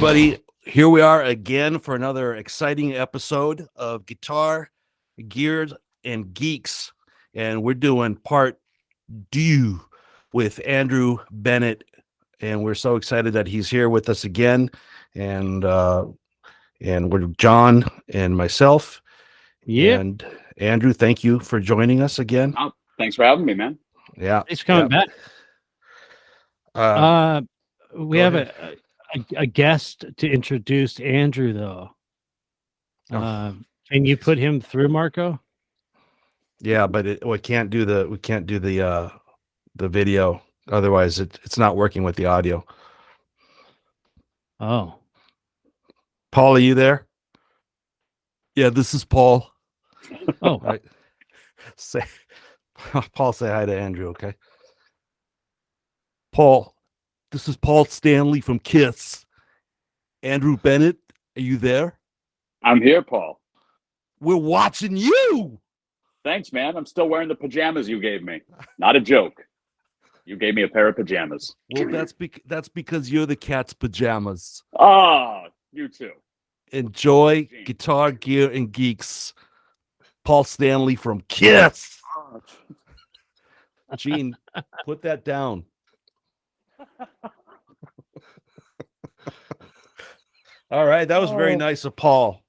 everybody. Here we are again for another exciting episode of Guitar, Gears, and Geeks. And we're doing part 2 with Andrew Bennett. And we're so excited that he's here with us again. And we're John and myself. Yeah. And Andrew, thank you for joining us again. Oh, thanks for having me, man. Yeah. Thanks for coming back. We have a guest to introduce Andrew, though. Can you put him through, Marco? Yeah, but we can't do the video. Otherwise, it's not working with the audio. Oh, Paul, are you there? Yeah, this is Paul. Oh, Right. Paul, say hi to Andrew, okay? Paul, this is Paul Stanley from Kiss. Andrew Bennett, are you there? I'm here, Paul. We're watching you. Thanks, man. I'm still wearing the pajamas you gave me. Not a joke. You gave me a pair of pajamas. Well, that's because you're the cat's pajamas. Oh, you too. Enjoy Gene. Guitar, Gear, and Geeks. Paul Stanley from Kiss. Gene, put that down. All right, that was very nice of Paul.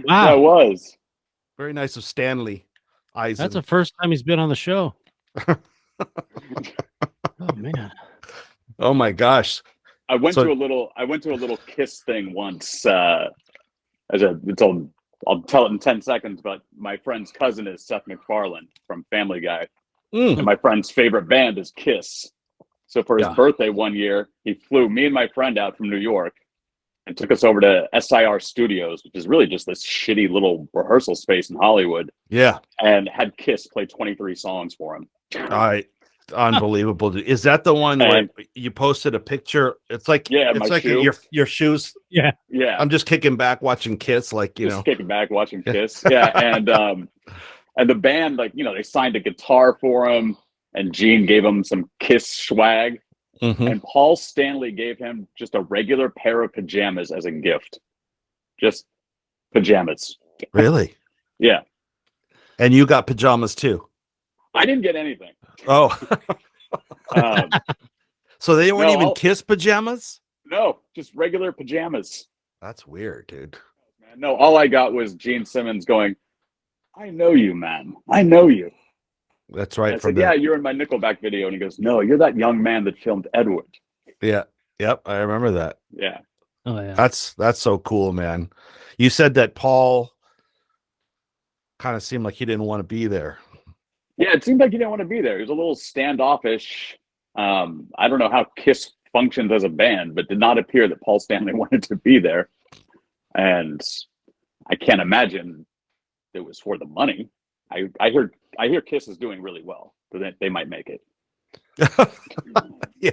wow. That was. Very nice of Stanley Eisen. That's the first time he's been on the show. Oh, man. Oh my gosh. I went to a little Kiss thing once. I'll tell it in 10 seconds, but my friend's cousin is Seth MacFarlane from Family Guy. And my friend's favorite band is Kiss. So for his birthday one year, he flew me and my friend out from New York and took us over to SIR Studios, which is really just this shitty little rehearsal space in Hollywood. Yeah. And had Kiss play 23 songs for him. All right. Unbelievable. Is that the one where you posted a picture? It's like your shoes. Yeah. Yeah. I'm just kicking back watching Kiss, like, you Just know. kicking back watching Kiss. Yeah. And the band, like, they signed a guitar for him, and Gene gave him some Kiss swag. Mhm. And Paul Stanley gave him just a regular pair of pajamas as a gift. Just pajamas. Really? Yeah. And you got pajamas too? I didn't get anything. Oh. Um, So they weren't even Kiss pajamas? no, just regular pajamas. That's weird, dude. No, all I got was Gene Simmons going, "I know you, man. I know you." That's right. I said, "Yeah, you're in my Nickelback video." And he goes, "No, you're that young man that filmed Edward." Yeah. Yep. I remember that. Yeah. Oh, yeah. That's so cool, man. You said that Paul kind of seemed like he didn't want to be there. Yeah, it seemed like he didn't want to be there. He was a little standoffish. I don't know how Kiss functions as a band, but did not appear that Paul Stanley wanted to be there. And I can't imagine it was for the money. I hear Kiss is doing really well, so that they might make it. Yeah,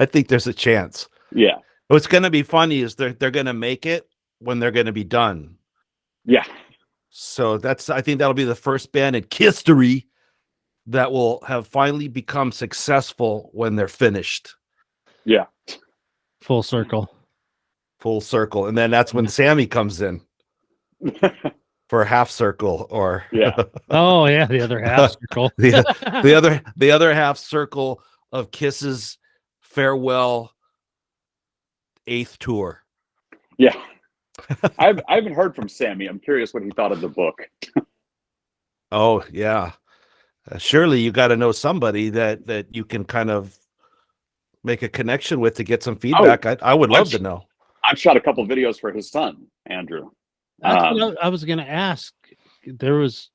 I think there's a chance. Yeah. What's going to be funny is they're going to make it when they're going to be done. Yeah. So I think that'll be the first band in history that will have finally become successful when they're finished. Yeah. Full circle. Full circle. And then that's when Sammy comes in for a half circle, or Yeah. Oh, yeah. The other half circle. the other half circle of Kiss's farewell 8th tour. Yeah. I haven't heard from Sammy. I'm curious what he thought of the book. Oh, yeah. Surely you got to know somebody that you can kind of make a connection with to get some feedback. I would love to know. I've shot a couple videos for his son, Andrew. That's what I was going to ask. There was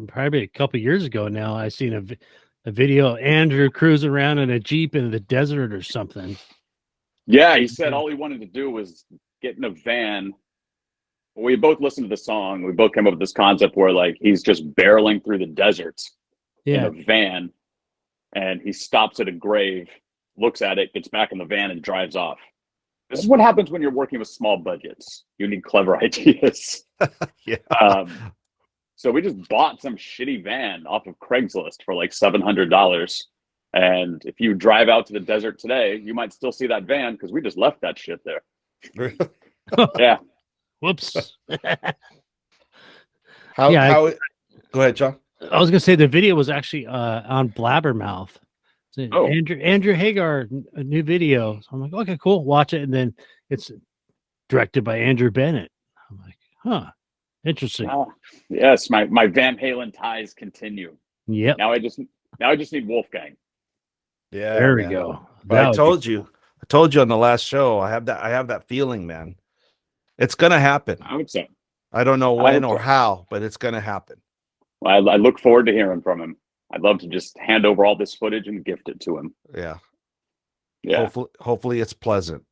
probably a couple years ago now, I seen a video of Andrew cruising around in a Jeep in the desert or something. Yeah, he said all he wanted to do was get in a van. We both listened to the song. We both came up with this concept where, like, he's just barreling through the deserts in a van, and he stops at a grave, looks at it, gets back in the van, and drives off. This is what happens when you're working with small budgets. You need clever ideas. Yeah. So we just bought some shitty van off of Craigslist for like $700. And if you drive out to the desert today, you might still see that van because we just left that shit there. Yeah. Whoops. How Yeah, how go ahead, John. I was gonna say the video was actually on Blabbermouth. So Oh. Andrew Hagar, a new video. So I'm like, okay, cool, watch it, and then it's directed by Andrew Bennett. I'm like, huh, interesting. Yes, my Van Halen ties continue. Yep. Now I just need Wolfgang. Yeah, There we man. go. But That I would be told cool. you, I told you on the last show, I have that feeling, man. It's gonna happen. I hope so. I don't know I when hope or so. how, but it's gonna happen. Well, I look forward to hearing from him. I'd love to just hand over all this footage and gift it to him. Yeah. Yeah. Hopefully it's pleasant.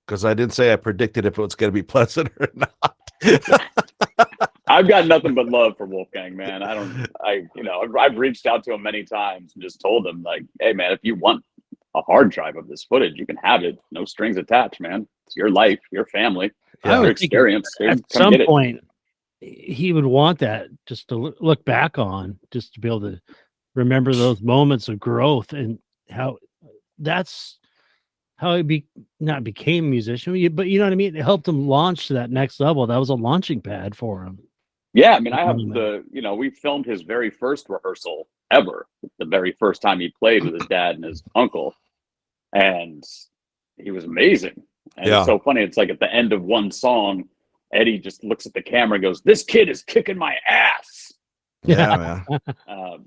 Because I didn't say I predicted if it was gonna be pleasant or not. I've got nothing but love for Wolfgang, man. I've reached out to him many times and just told him, like, hey, man, if you want a hard drive of this footage, you can have it. No strings attached, man. It's your life, your family, I your would think experience. Dude, at come some get it. point he would want that just to look back on, just to be able to remember those moments of growth and how that's how he not became a musician, but you know what I mean? It helped him launch to that next level. That was a launching pad for him. Yeah, I mean, I have we filmed his very first rehearsal ever, the very first time he played with his dad and his uncle. And he was amazing. And Yeah. it's so funny. It's like at the end of one song, Eddie just looks at the camera and goes, "This kid is kicking my ass." Yeah, man.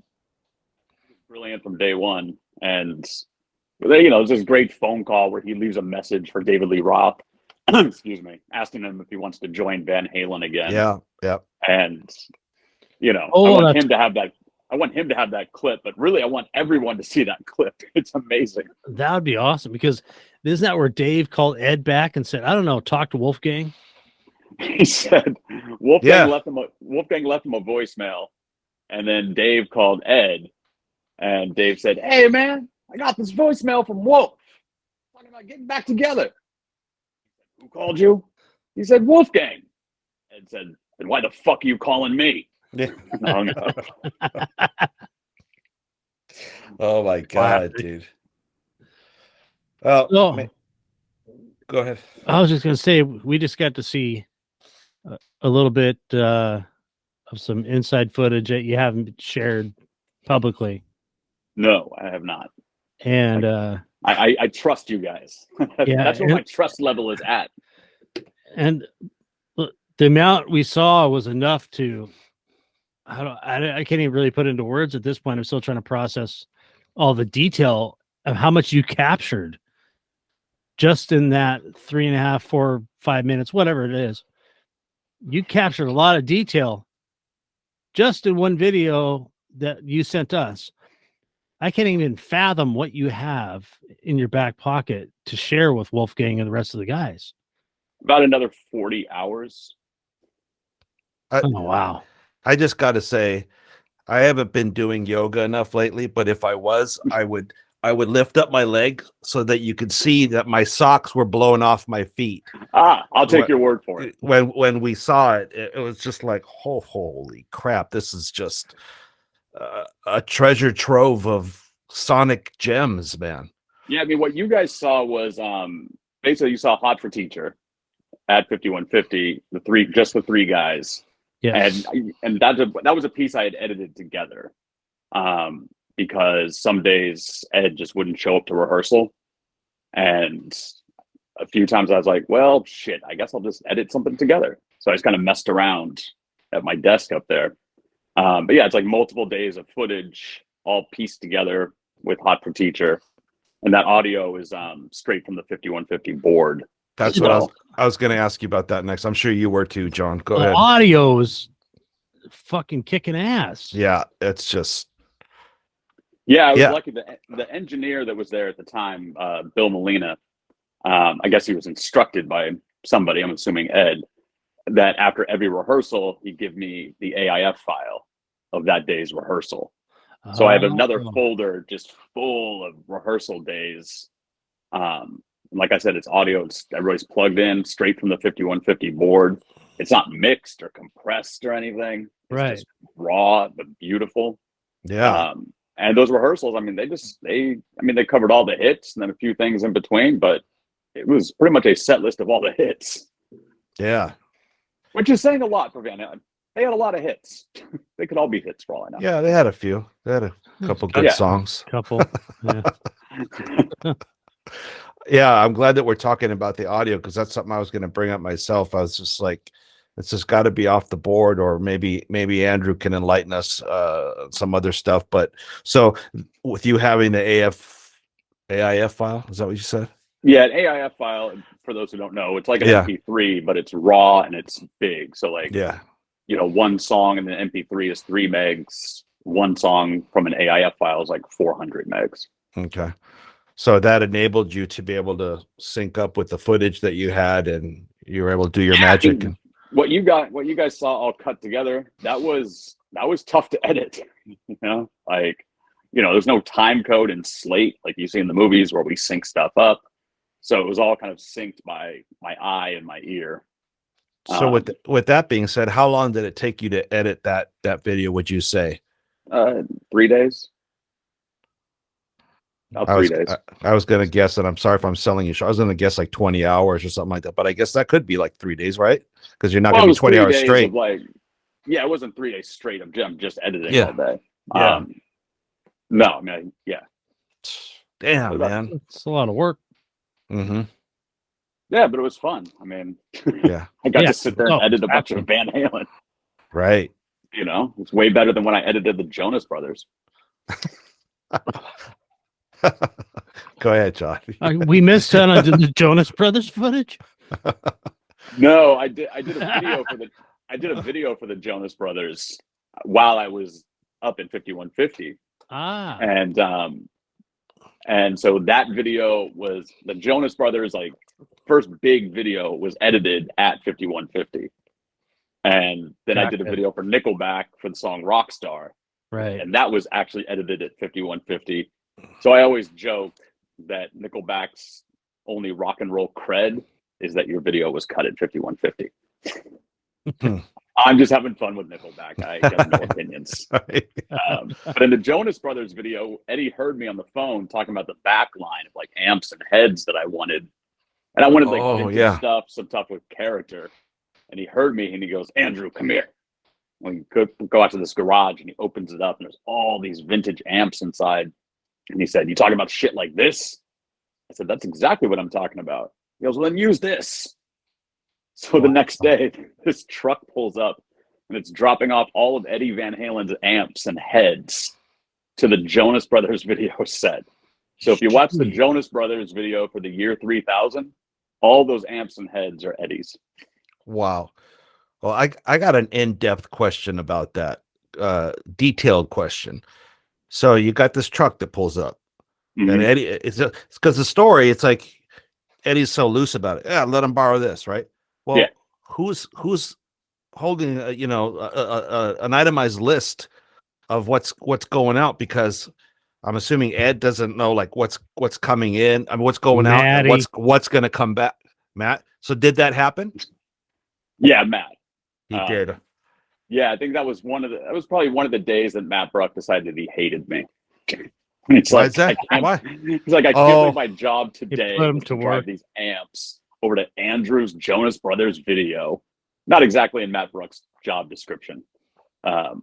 Brilliant from day one. And, it's this great phone call where he leaves a message for David Lee Roth, excuse me, asking him if he wants to join Van Halen again. Yeah. And, I Oh, want him to have that. I want him to have that clip, but really, I want everyone to see that clip. It's amazing. that would be awesome, because isn't that where Dave called Ed back and said, I don't know, talk to Wolfgang? He said Yeah. Wolfgang left him a voicemail, and then Dave called Ed, and Dave said, "Hey, man, I got this voicemail from Wolf. Talking about getting back together." Who called you? He said, "Wolfgang." Ed said, "Then why the fuck are you calling me?" Yeah. And hung up. Oh my God, dude. Oh, So, go ahead. I was just going to say, we just got to see a little bit of some inside footage that you haven't shared publicly. No, I have not. And I trust you guys. Yeah, That's where my trust level is at. And the amount we saw was enough to, I can't even really put into words at this point. I'm still trying to process all the detail of how much you captured just in that 3.5, 4, 5 minutes, whatever it is. You captured a lot of detail just in one video that you sent us. I can't even fathom what you have in your back pocket to share with Wolfgang and the rest of the guys. About another 40 hours. Oh, wow. I just got to say, I haven't been doing yoga enough lately, but if I was, I would lift up my leg so that you could see that my socks were blowing off my feet. I'll take your word for it. When we saw it, it was just like, oh, holy crap. This is just a treasure trove of sonic gems, man. Yeah, I mean, what you guys saw was basically you saw Hot for Teacher at 5150, the three guys. Yes. And that was a piece I had edited together. Because some days Ed just wouldn't show up to rehearsal. And a few times I was like, well, shit, I guess I'll just edit something together. So I just kind of messed around at my desk up there. But yeah, it's like multiple days of footage all pieced together with Hot for Teacher. And that audio is straight from the 5150 board. That's what I was going to ask you about that next. I'm sure you were too, John. Go ahead. Audio's fucking kicking ass. Yeah, it's just. Yeah, I was lucky. The engineer that was there at the time, Bill Molina, I guess he was instructed by somebody, I'm assuming Ed, that after every rehearsal, he'd give me the AIF file of that day's rehearsal. So I have another folder just full of rehearsal days. Like I said, it's audio. Everybody's plugged in straight from the 5150 board. It's not mixed or compressed or anything. It's just raw but beautiful. Yeah. And those rehearsals, I mean, they covered all the hits and then a few things in between, but it was pretty much a set list of all the hits. Yeah. Which is saying a lot for Van Halen. They had a lot of hits. They could all be hits for all I know. Yeah, they had a few. They had a couple good songs. Couple. Yeah. Yeah, I'm glad that we're talking about the audio because that's something I was going to bring up myself. I was just like, it's just got to be off the board, or maybe Andrew can enlighten us some other stuff. But so with you having the AIF file, is that what you said? Yeah, an AIF file, for those who don't know, it's like an MP3, but it's raw and it's big. So like, yeah, you know, one song in the MP3 is 3 megs. One song from an AIF file is like 400 megs. Okay. So that enabled you to be able to sync up with the footage that you had, and you were able to do your magic. And what you guys saw all cut together, that was tough to edit. You know, like, you know, there's no time code in Slate like you see in the movies where we sync stuff up. So it was all kind of synced by my eye and my ear. So with that being said, how long did it take you to edit that video, would you say? 3 days. About 3 days. I was going to guess, and I'm sorry if I'm selling you. I was going to guess like 20 hours or something like that, but I guess that could be like 3 days, right? Because you're not going to be 20 hours straight. Yeah, it wasn't 3 days straight. I'm just editing all day. Yeah. No, I mean, yeah. Damn, man. It's a lot of work. Mm-hmm. Yeah, but it was fun. I mean, yeah, I got to sit there and edit a bunch of Van Halen. Right. You know, it's way better than when I edited the Jonas Brothers. Go ahead, John. We missed out on the Jonas Brothers footage. No, I did a video for the Jonas Brothers while I was up in 5150. And so that video was the Jonas Brothers, like, first big video was edited at 5150. And then I did a video for Nickelback for the song Rockstar. Right. And that was actually edited at 5150. So I always joke that Nickelback's only rock and roll cred is that your video was cut at 5150. I'm just having fun with Nickelback. I have no opinions. But in the Jonas Brothers video, Eddie heard me on the phone talking about the back line of like amps and heads that I wanted. And I wanted like vintage stuff, some stuff with character. And he heard me and he goes, "Andrew, come here." We go out to this garage and he opens it up and there's all these vintage amps inside. And he said, "You talking about shit like this?" I said, "That's exactly what I'm talking about." He goes, "Well, then use this." So the next day, this truck pulls up and it's dropping off all of Eddie Van Halen's amps and heads to the Jonas Brothers video set. So if you watch the Jonas Brothers video for the year 3000, all those amps and heads are Eddie's. Wow. Well, I got an in-depth question about that, detailed question. So you got this truck that pulls up, and Eddie, it's because the story, it's like Eddie's so loose about it. Yeah, let him borrow this, right? Well, who's holding an itemized list of what's going out? Because I'm assuming Ed doesn't know like what's coming in. I mean, what's going out, and what's going to come back. Matt. So did that happen? Yeah, Matt. He did. Yeah, I think that was probably one of the days that Matt Bruck decided that he hated me. It's Why like, is that? Why? He's like, I can't leave my job today to drive these amps over to Andrew's Jonas Brothers video. Not exactly in Matt Bruck's job description. I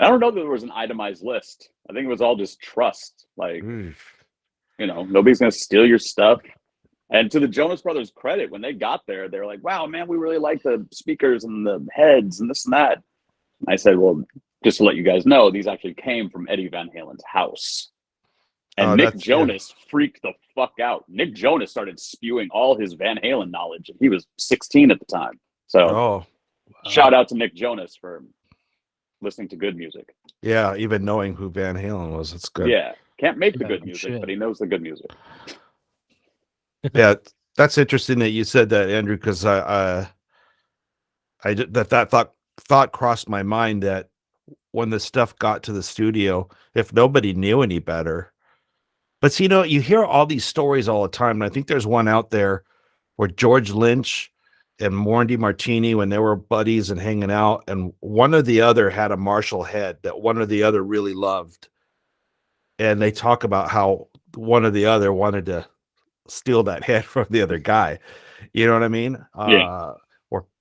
don't know that there was an itemized list. I think it was all just trust. Like, you know, nobody's going to steal your stuff. And to the Jonas Brothers' credit, when they got there, they were like, "Wow, man, we really like the speakers and the heads and this and that." And I said, "Well, just to let you guys know, these actually came from Eddie Van Halen's house." And Nick Jonas freaked the fuck out. Nick Jonas started spewing all his Van Halen knowledge. He was 16 at the time. So shout out to Nick Jonas for listening to good music. Yeah, even knowing who Van Halen was. It's good. Yeah. Can't make the good music, but he knows the good music. Yeah, that's interesting that you said that, Andrew, because that thought crossed my mind that when the stuff got to the studio, if nobody knew any better. But see, you know, you hear all these stories all the time, and I think there's one out there where George Lynch and Mordy Martini, when they were buddies and hanging out, and one or the other had a Marshall head that one or the other really loved. And they talk about how one or the other wanted to steal that head from the other guy. You know what I mean? Yeah.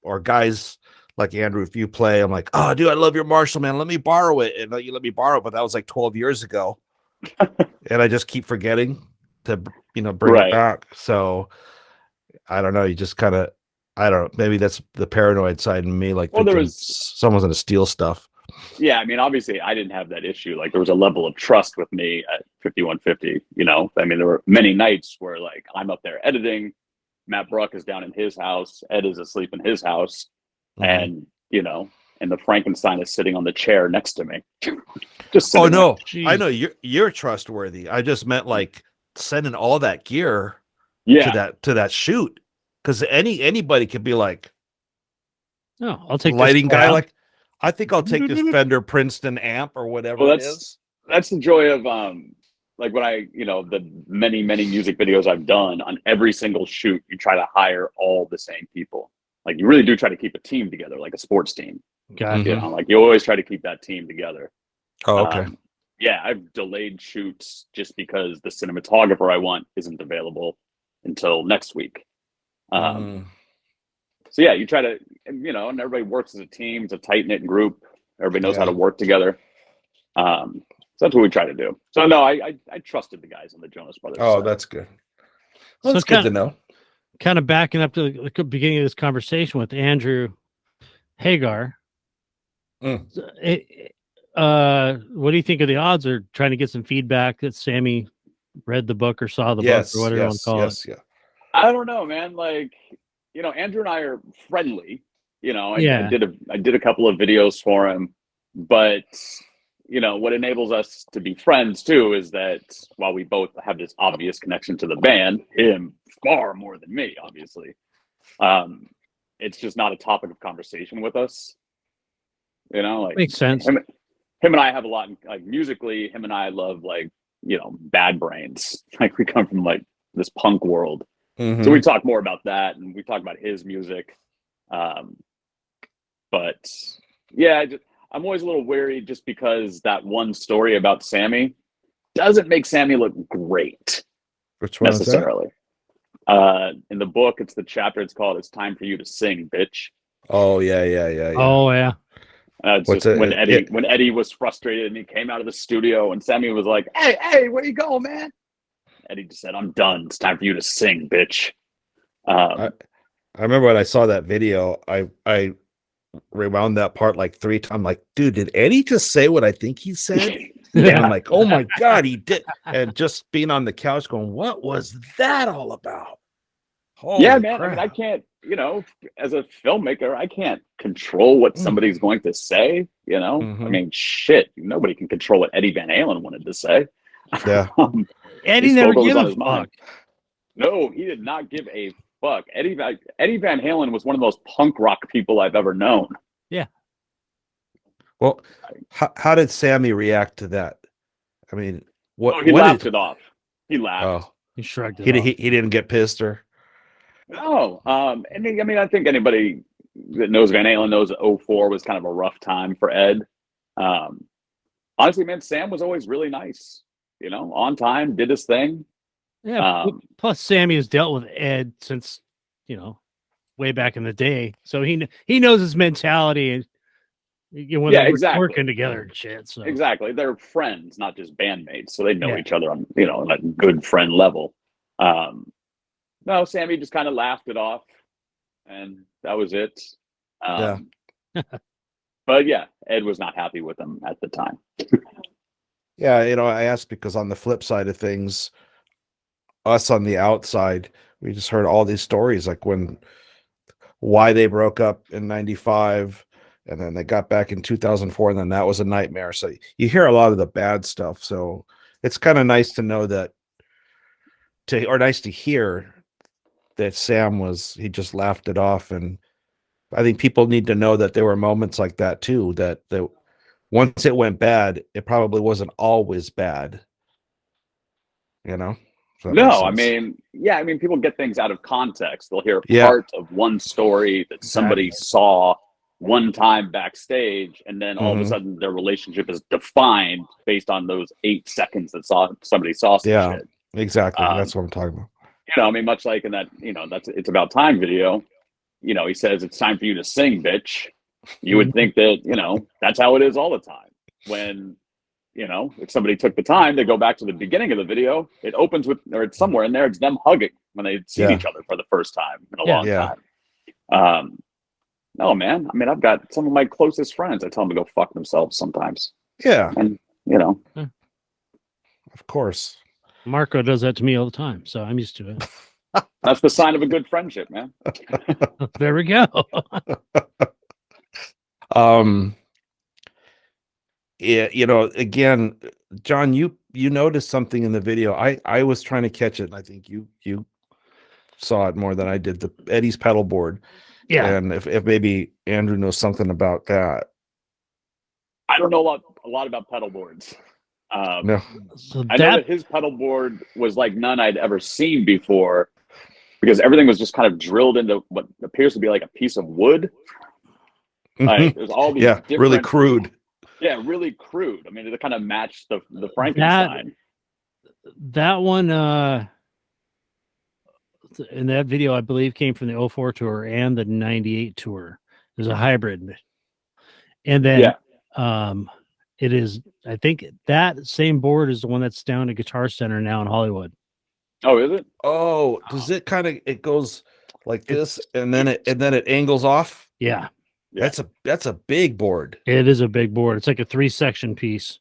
Or guys like Andrew, if you play, I'm like, oh, dude, I love your Marshall, man. Let me borrow it. And you let me borrow it, but that was like 12 years ago. And I just keep forgetting to, bring it back. So I don't know. You just kind of, I don't know. Maybe that's the paranoid side in me, like thinking someone's going to steal stuff. Yeah, I mean, obviously, I didn't have that issue. Like, there was a level of trust with me at 5150. I mean, there were many nights where, like, I'm up there editing, Matt Bruck is down in his house, Ed is asleep in his house, and and the Frankenstein is sitting on the chair next to me. Just oh no, I know you're trustworthy. I just meant like sending all that gear to that shoot, because anybody could be like, no, I'll take lighting this guy. Like, I think I'll take this Fender Princeton amp or whatever it is. That's the joy of like when I the many music videos I've done. On every single shoot, you try to hire all the same people. Like, you really do try to keep a team together, like a sports team. Gotcha. Like, you always try to keep that team together. Oh, okay. Yeah, I've delayed shoots just because the cinematographer I want isn't available until next week. So yeah, you try to, and everybody works as a team. It's a tight knit group. Everybody knows how to work together. So that's what we try to do. So no, I trusted the guys on the Jonas Brothers. Oh, that's good. Well, that's good to know. Kind of backing up to the beginning of this conversation with Andrew Hagar. What do you think of the odds, or trying to get some feedback that Sammy read the book or saw the book or whatever you want to call it? Yeah. I don't know, man. Like, Andrew and I are friendly. I did a couple of videos for him, but what enables us to be friends too is that while we both have this obvious connection to the band, him far more than me, obviously, it's just not a topic of conversation with us. Like, makes sense. Him and I have a lot, like, musically, him and I love, like, Bad Brains. Like, we come from, like, this punk world. So we talk more about that, and we talk about his music. But yeah, I'm always a little wary, just because that one story about Sammy doesn't make Sammy look great. Which one necessarily? Is that? In the book, it's the chapter. It's called "It's Time for You to Sing, Bitch." Oh yeah. Oh yeah. It's just when Eddie was frustrated and he came out of the studio, and Sammy was like, "Hey, where you going, man?" Eddie just said, "I'm done. It's time for you to sing, bitch." I remember when I saw that video, I rewound that part like 3 times. I'm like, dude, did Eddie just say what I think he said? Yeah. I'm like, oh my God, he did. And just being on the couch going, what was that all about? Holy yeah, man. crap. I mean, I can't, as a filmmaker, I can't control what somebody's going to say, I mean, shit, nobody can control what Eddie Van Halen wanted to say. Yeah. Eddie never gave a fuck. No, he did not give a fuck. Eddie Van Halen was one of the most punk rock people I've ever known. Yeah. Well, how did Sammy react to that? I mean, he laughed it off. He laughed. Oh, he shrugged it off. He didn't get pissed or. No. I mean, I think anybody that knows Van Halen knows that 04 was kind of a rough time for Ed. Honestly, man, Sam was always really nice. On time, did his thing. Yeah. Plus, Sammy has dealt with Ed since, way back in the day, so he knows his mentality, and when they're working together and shit. So exactly, they're friends, not just bandmates, so they know each other on on a good friend level. No, Sammy just kind of laughed it off, and that was it. But yeah, Ed was not happy with him at the time. Yeah, I asked because on the flip side of things, us on the outside, we just heard all these stories, like why they broke up in 95, and then they got back in 2004, and then that was a nightmare. So you hear a lot of the bad stuff. So it's kind of nice to know nice to hear that he just laughed it off. And I think people need to know that there were moments like that too, that once it went bad, it probably wasn't always bad. No, I mean, people get things out of context. They'll hear part of one story that somebody saw one time backstage, and then all of a sudden their relationship is defined based on those 8 seconds that somebody saw some shit. Exactly. That's what I'm talking about. I mean, much like in that, that's It's About Time video, he says, it's time for you to sing, bitch. You would think that, that's how it is all the time. When, if somebody took the time to go back to the beginning of the video, it opens with, or it's somewhere in there, it's them hugging when they'd seen each other for the first time in a long time. No, man. I mean, I've got some of my closest friends. I tell them to go fuck themselves sometimes. Yeah. And, Of course. Marco does that to me all the time, so I'm used to it. That's the sign of a good friendship, man. There we go. Yeah, again, John, you noticed something in the video. I was trying to catch it, and I think you saw it more than I did. The Eddie's pedal board. Yeah. And if maybe Andrew knows something about that. I don't know a lot about pedal boards. No. So I know that his pedal board was like none I'd ever seen before, because everything was just kind of drilled into what appears to be like a piece of wood. Like there's all these really crude. Yeah, really crude. I mean, it kind of matched the Frankenstein. That one in that video, I believe, came from the 04 tour and the 98 tour. There's a hybrid. And then it is, I think that same board is the one that's down at Guitar Center now in Hollywood. Oh, is it? Oh, does it kind of, it goes like this and then it angles off? Yeah. That's a big board. It is a big board. It's like a 3-section piece.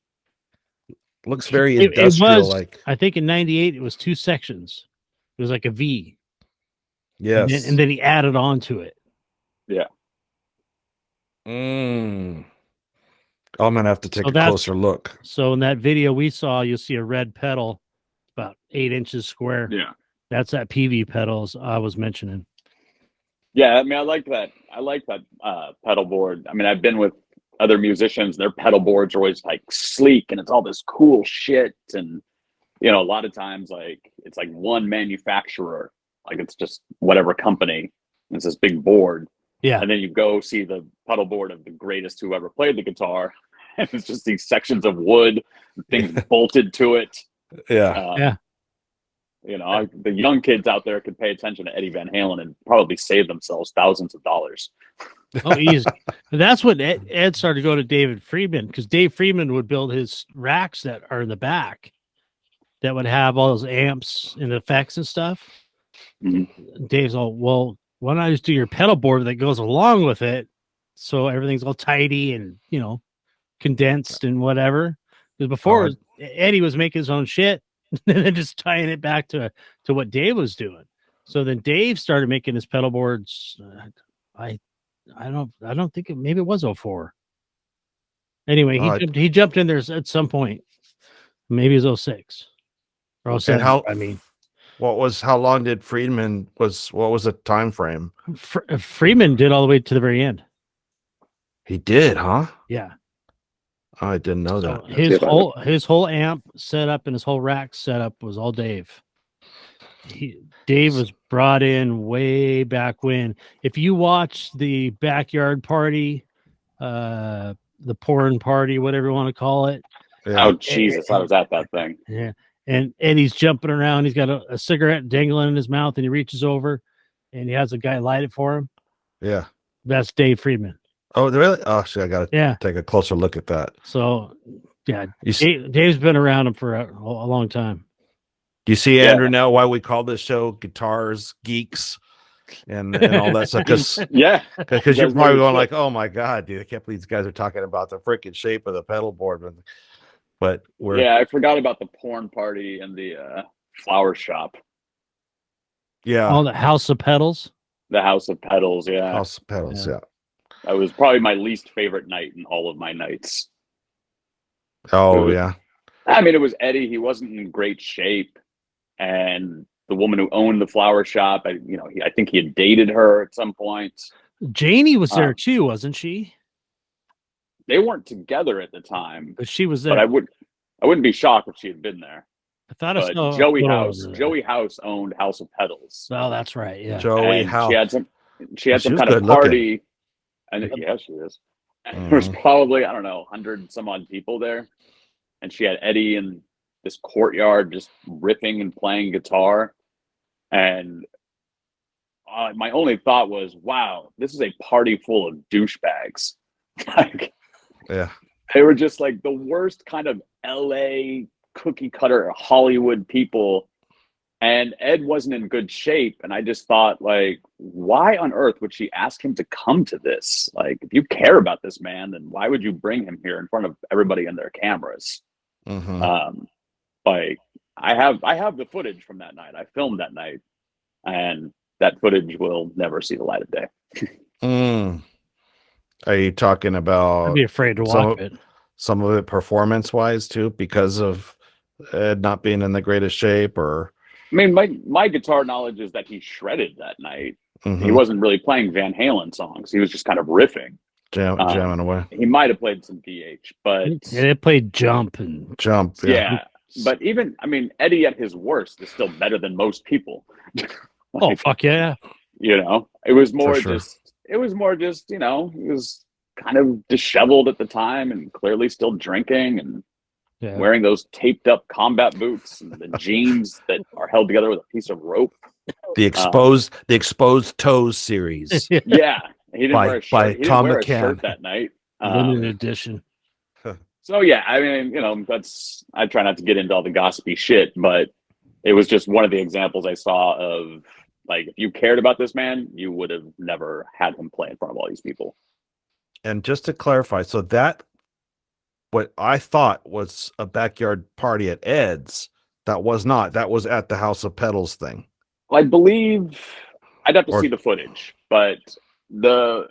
Looks very industrial like. I think in 98 it was 2 sections. It was like a V. Yes. And then he added on to it. Yeah. I'm gonna have to take a closer look. So in that video we saw, you'll see a red pedal about 8 inches square. Yeah. That's that PV pedals I was mentioning. Yeah, I mean, I like that pedal board. I mean, I've been with other musicians, their pedal boards are always like sleek and it's all this cool shit. And, a lot of times like it's like one manufacturer, like it's just whatever company. It's this big board. Yeah. And then you go see the pedal board of the greatest who ever played the guitar. And it's just these sections of wood, things bolted to it. Yeah. The young kids out there could pay attention to Eddie Van Halen and probably save themselves thousands of dollars. Oh, easy. That's what Ed started to go to David Friedman, because Dave Friedman would build his racks that are in the back that would have all those amps and effects and stuff. Mm-hmm. Dave's all, well, why don't I just do your pedal board that goes along with it, so everything's all tidy and condensed and whatever. Because before Eddie was making his own shit and then just tying it back to what Dave was doing. So then Dave started making his pedal boards. I don't think maybe it was 04. Anyway, he jumped in there at some point. Maybe it was 06 or 07. How long did Friedman what was the time frame? Friedman did all the way to the very end. He did, huh? Yeah. Oh, I didn't know that. His whole amp setup and his whole rack setup was all Dave. Dave was brought in way back when. If you watch the backyard party, the porn party, whatever you want to call it. Yeah. Oh Jesus! I was at that thing. Yeah, and Eddie's jumping around. He's got a cigarette dangling in his mouth, and he reaches over, and he has a guy light it for him. Yeah, that's Dave Friedman. Oh, really? Oh, shit! I got to take a closer look at that. So, yeah, Dave's been around him for a long time. Do you see, Andrew, now why we call this show Guitars, Geeks, and all that stuff? Because you're probably going like, oh my God, dude, I can't believe these guys are talking about the freaking shape of the pedal board. But I forgot about the porn party and the flower shop. Yeah. Oh, the House of Pedals? The House of Pedals, yeah. House of Pedals, yeah. That was probably my least favorite night in all of my nights. Oh, yeah. I mean, it was Eddie. He wasn't in great shape. And the woman who owned the flower shop, I think he had dated her at some point. Janie was there too, wasn't she? They weren't together at the time. But she was there. But I wouldn't be shocked if she had been there. I thought I saw Joey House owned House of Pedals. Oh, that's right. Yeah. Joey House. She had some kind of party. And yeah, she is. And there was probably, 100 some odd people there. And she had Eddie in this courtyard just ripping and playing guitar. And my only thought was, wow, this is a party full of douchebags. Like, Yeah. they were just like the worst kind of LA cookie cutter Hollywood people. And Ed wasn't in good shape. And I just thought, like, why on earth would she ask him to come to this? Like, if you care about this man, then why would you bring him here in front of everybody and their cameras? Mm-hmm. Like, I have the footage from that night. I filmed that night, and that footage will never see the light of day. Are you talking I'd about be afraid to watch it. some of it performance wise too, because of Ed not being in the greatest shape? Or I mean, my guitar knowledge is that he shredded that night. mm-hmm. He wasn't really playing Van Halen songs. He was just kind of riffing. Jamming away. He might have played some DH, but they played Jump. Yeah. But even, I mean, Eddie at his worst is still better than most people. Oh, fuck yeah. You know, it was more sure. just, you know, he was kind of disheveled at the time and clearly still drinking and wearing those taped up combat boots and the jeans that are held together with a piece of rope. The exposed toes series. Yeah. He didn't wear a shirt. He didn't wear McCann. A shirt that night. Limited edition. So yeah, I mean, you know, I try not to get into all the gossipy shit, but it was just one of the examples I saw of, like, if you cared about this man, you would have never had him play in front of all these people. And just to clarify, so that what I thought was a backyard party at Ed's, that was not. That was at the House of Pedals thing. Well, I believe I'd have to see the footage, but the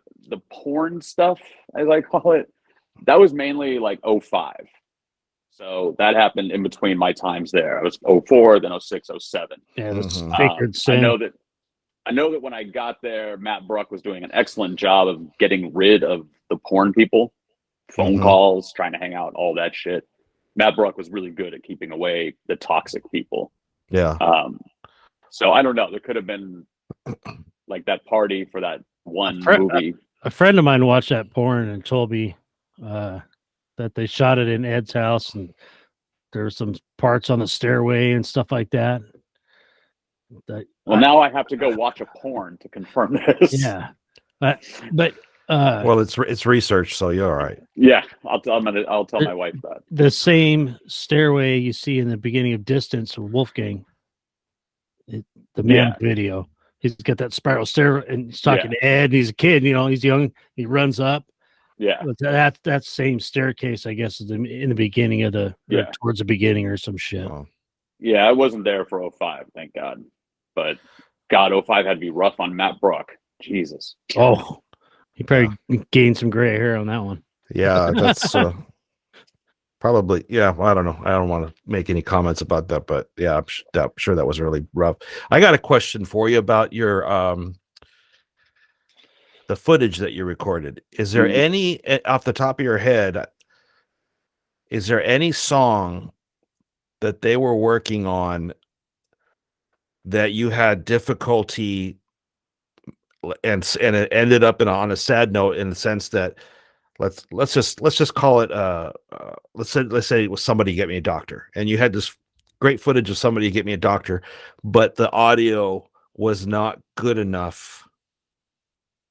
porn stuff, as I call it, that was mainly like 05. So that happened in between my times there. I was 04, then 06, 07. Yeah, that's I know that when I got there, Matt Bruck was doing an excellent job of getting rid of the porn people, phone calls, trying to hang out, all that shit. Matt Bruck was really good at keeping away the toxic people. Yeah. So I don't know. There could have been like that party for that one movie. A friend of mine watched that porn and told me that they shot it in Ed's house and there were some parts on the stairway and stuff like that. Now I have to go watch a porn to confirm this. Yeah, but well, it's research, so you're all right. Yeah, I'll tell my wife that. The same stairway you see in the beginning of Distance with Wolfgang, the man video. He's got that spiral stair, and he's talking to Ed. And he's a kid, you know. He's young. He runs up. Yeah, but that same staircase, I guess, is in the beginning of towards the beginning or some shit. Oh. Yeah, I wasn't there for 05, thank God. But God, 05 had to be rough on Matt Bruck. Jesus. Oh, he probably gained some gray hair on that one. Yeah, that's probably. Yeah, well, I don't know. I don't want to make any comments about that, but yeah, I'm sure that was really rough. I got a question for you about your the footage that you recorded. Is there any, off the top of your head, is there any song that they were working on that you had difficulty and it ended up on a sad note, in the sense that let's just call it let's say it was Somebody Get Me a Doctor, and you had this great footage of Somebody Get Me a Doctor, but the audio was not good enough,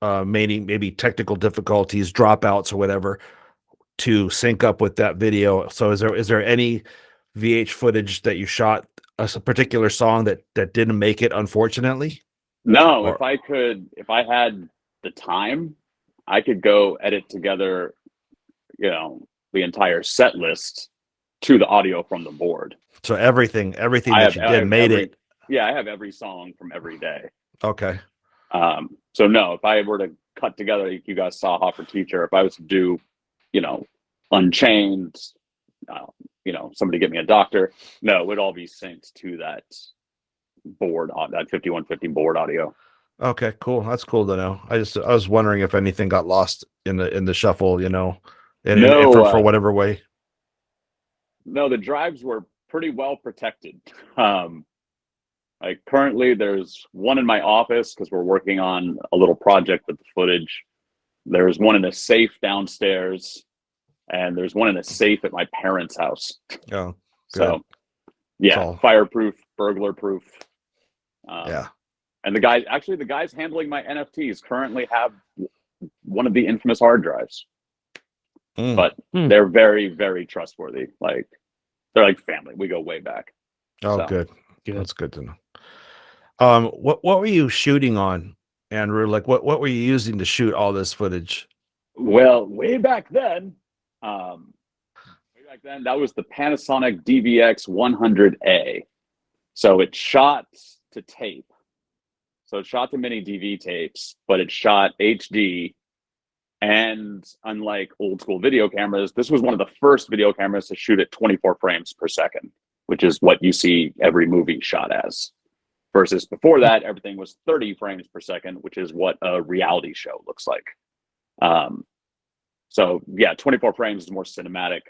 maybe technical difficulties, dropouts or whatever, to sync up with that video. So is there any VH footage that you shot a particular song that didn't make it, unfortunately? No, if I had the time, I could go edit together, you know, the entire set list to the audio from the board. So everything that you did made it. Yeah, I have every song from every day. Okay. So no, if I were to cut together, you guys saw Hoffer Teacher, if I was to do, you know, Unchained, you know, Somebody Get Me a Doctor, no, it would all be synced to that board, on that 5150 board audio. Okay, cool. That's cool to know. I was wondering if anything got lost in the shuffle, you know, for whatever way. No, the drives were pretty well protected. Like currently there's one in my office because we're working on a little project with the footage. There's one in a safe downstairs, and there's one in a safe at my parents' house. Oh, good. So yeah, fireproof, burglar proof. Yeah. And the guys handling my NFTs currently have one of the infamous hard drives, but they're very, very trustworthy. Like, they're like family. We go way back. Oh, So. good. That's good to know. What were you shooting on, Andrew? Like, what were you using to shoot all this footage? Well, way back then, that was the Panasonic DVX 100A. So it shot to tape. So it shot to mini DV tapes, but it shot HD. And unlike old school video cameras, this was one of the first video cameras to shoot at 24 frames per second, which is what you see every movie shot as. Versus before that, everything was 30 frames per second, which is what a reality show looks like. So yeah, 24 frames is more cinematic.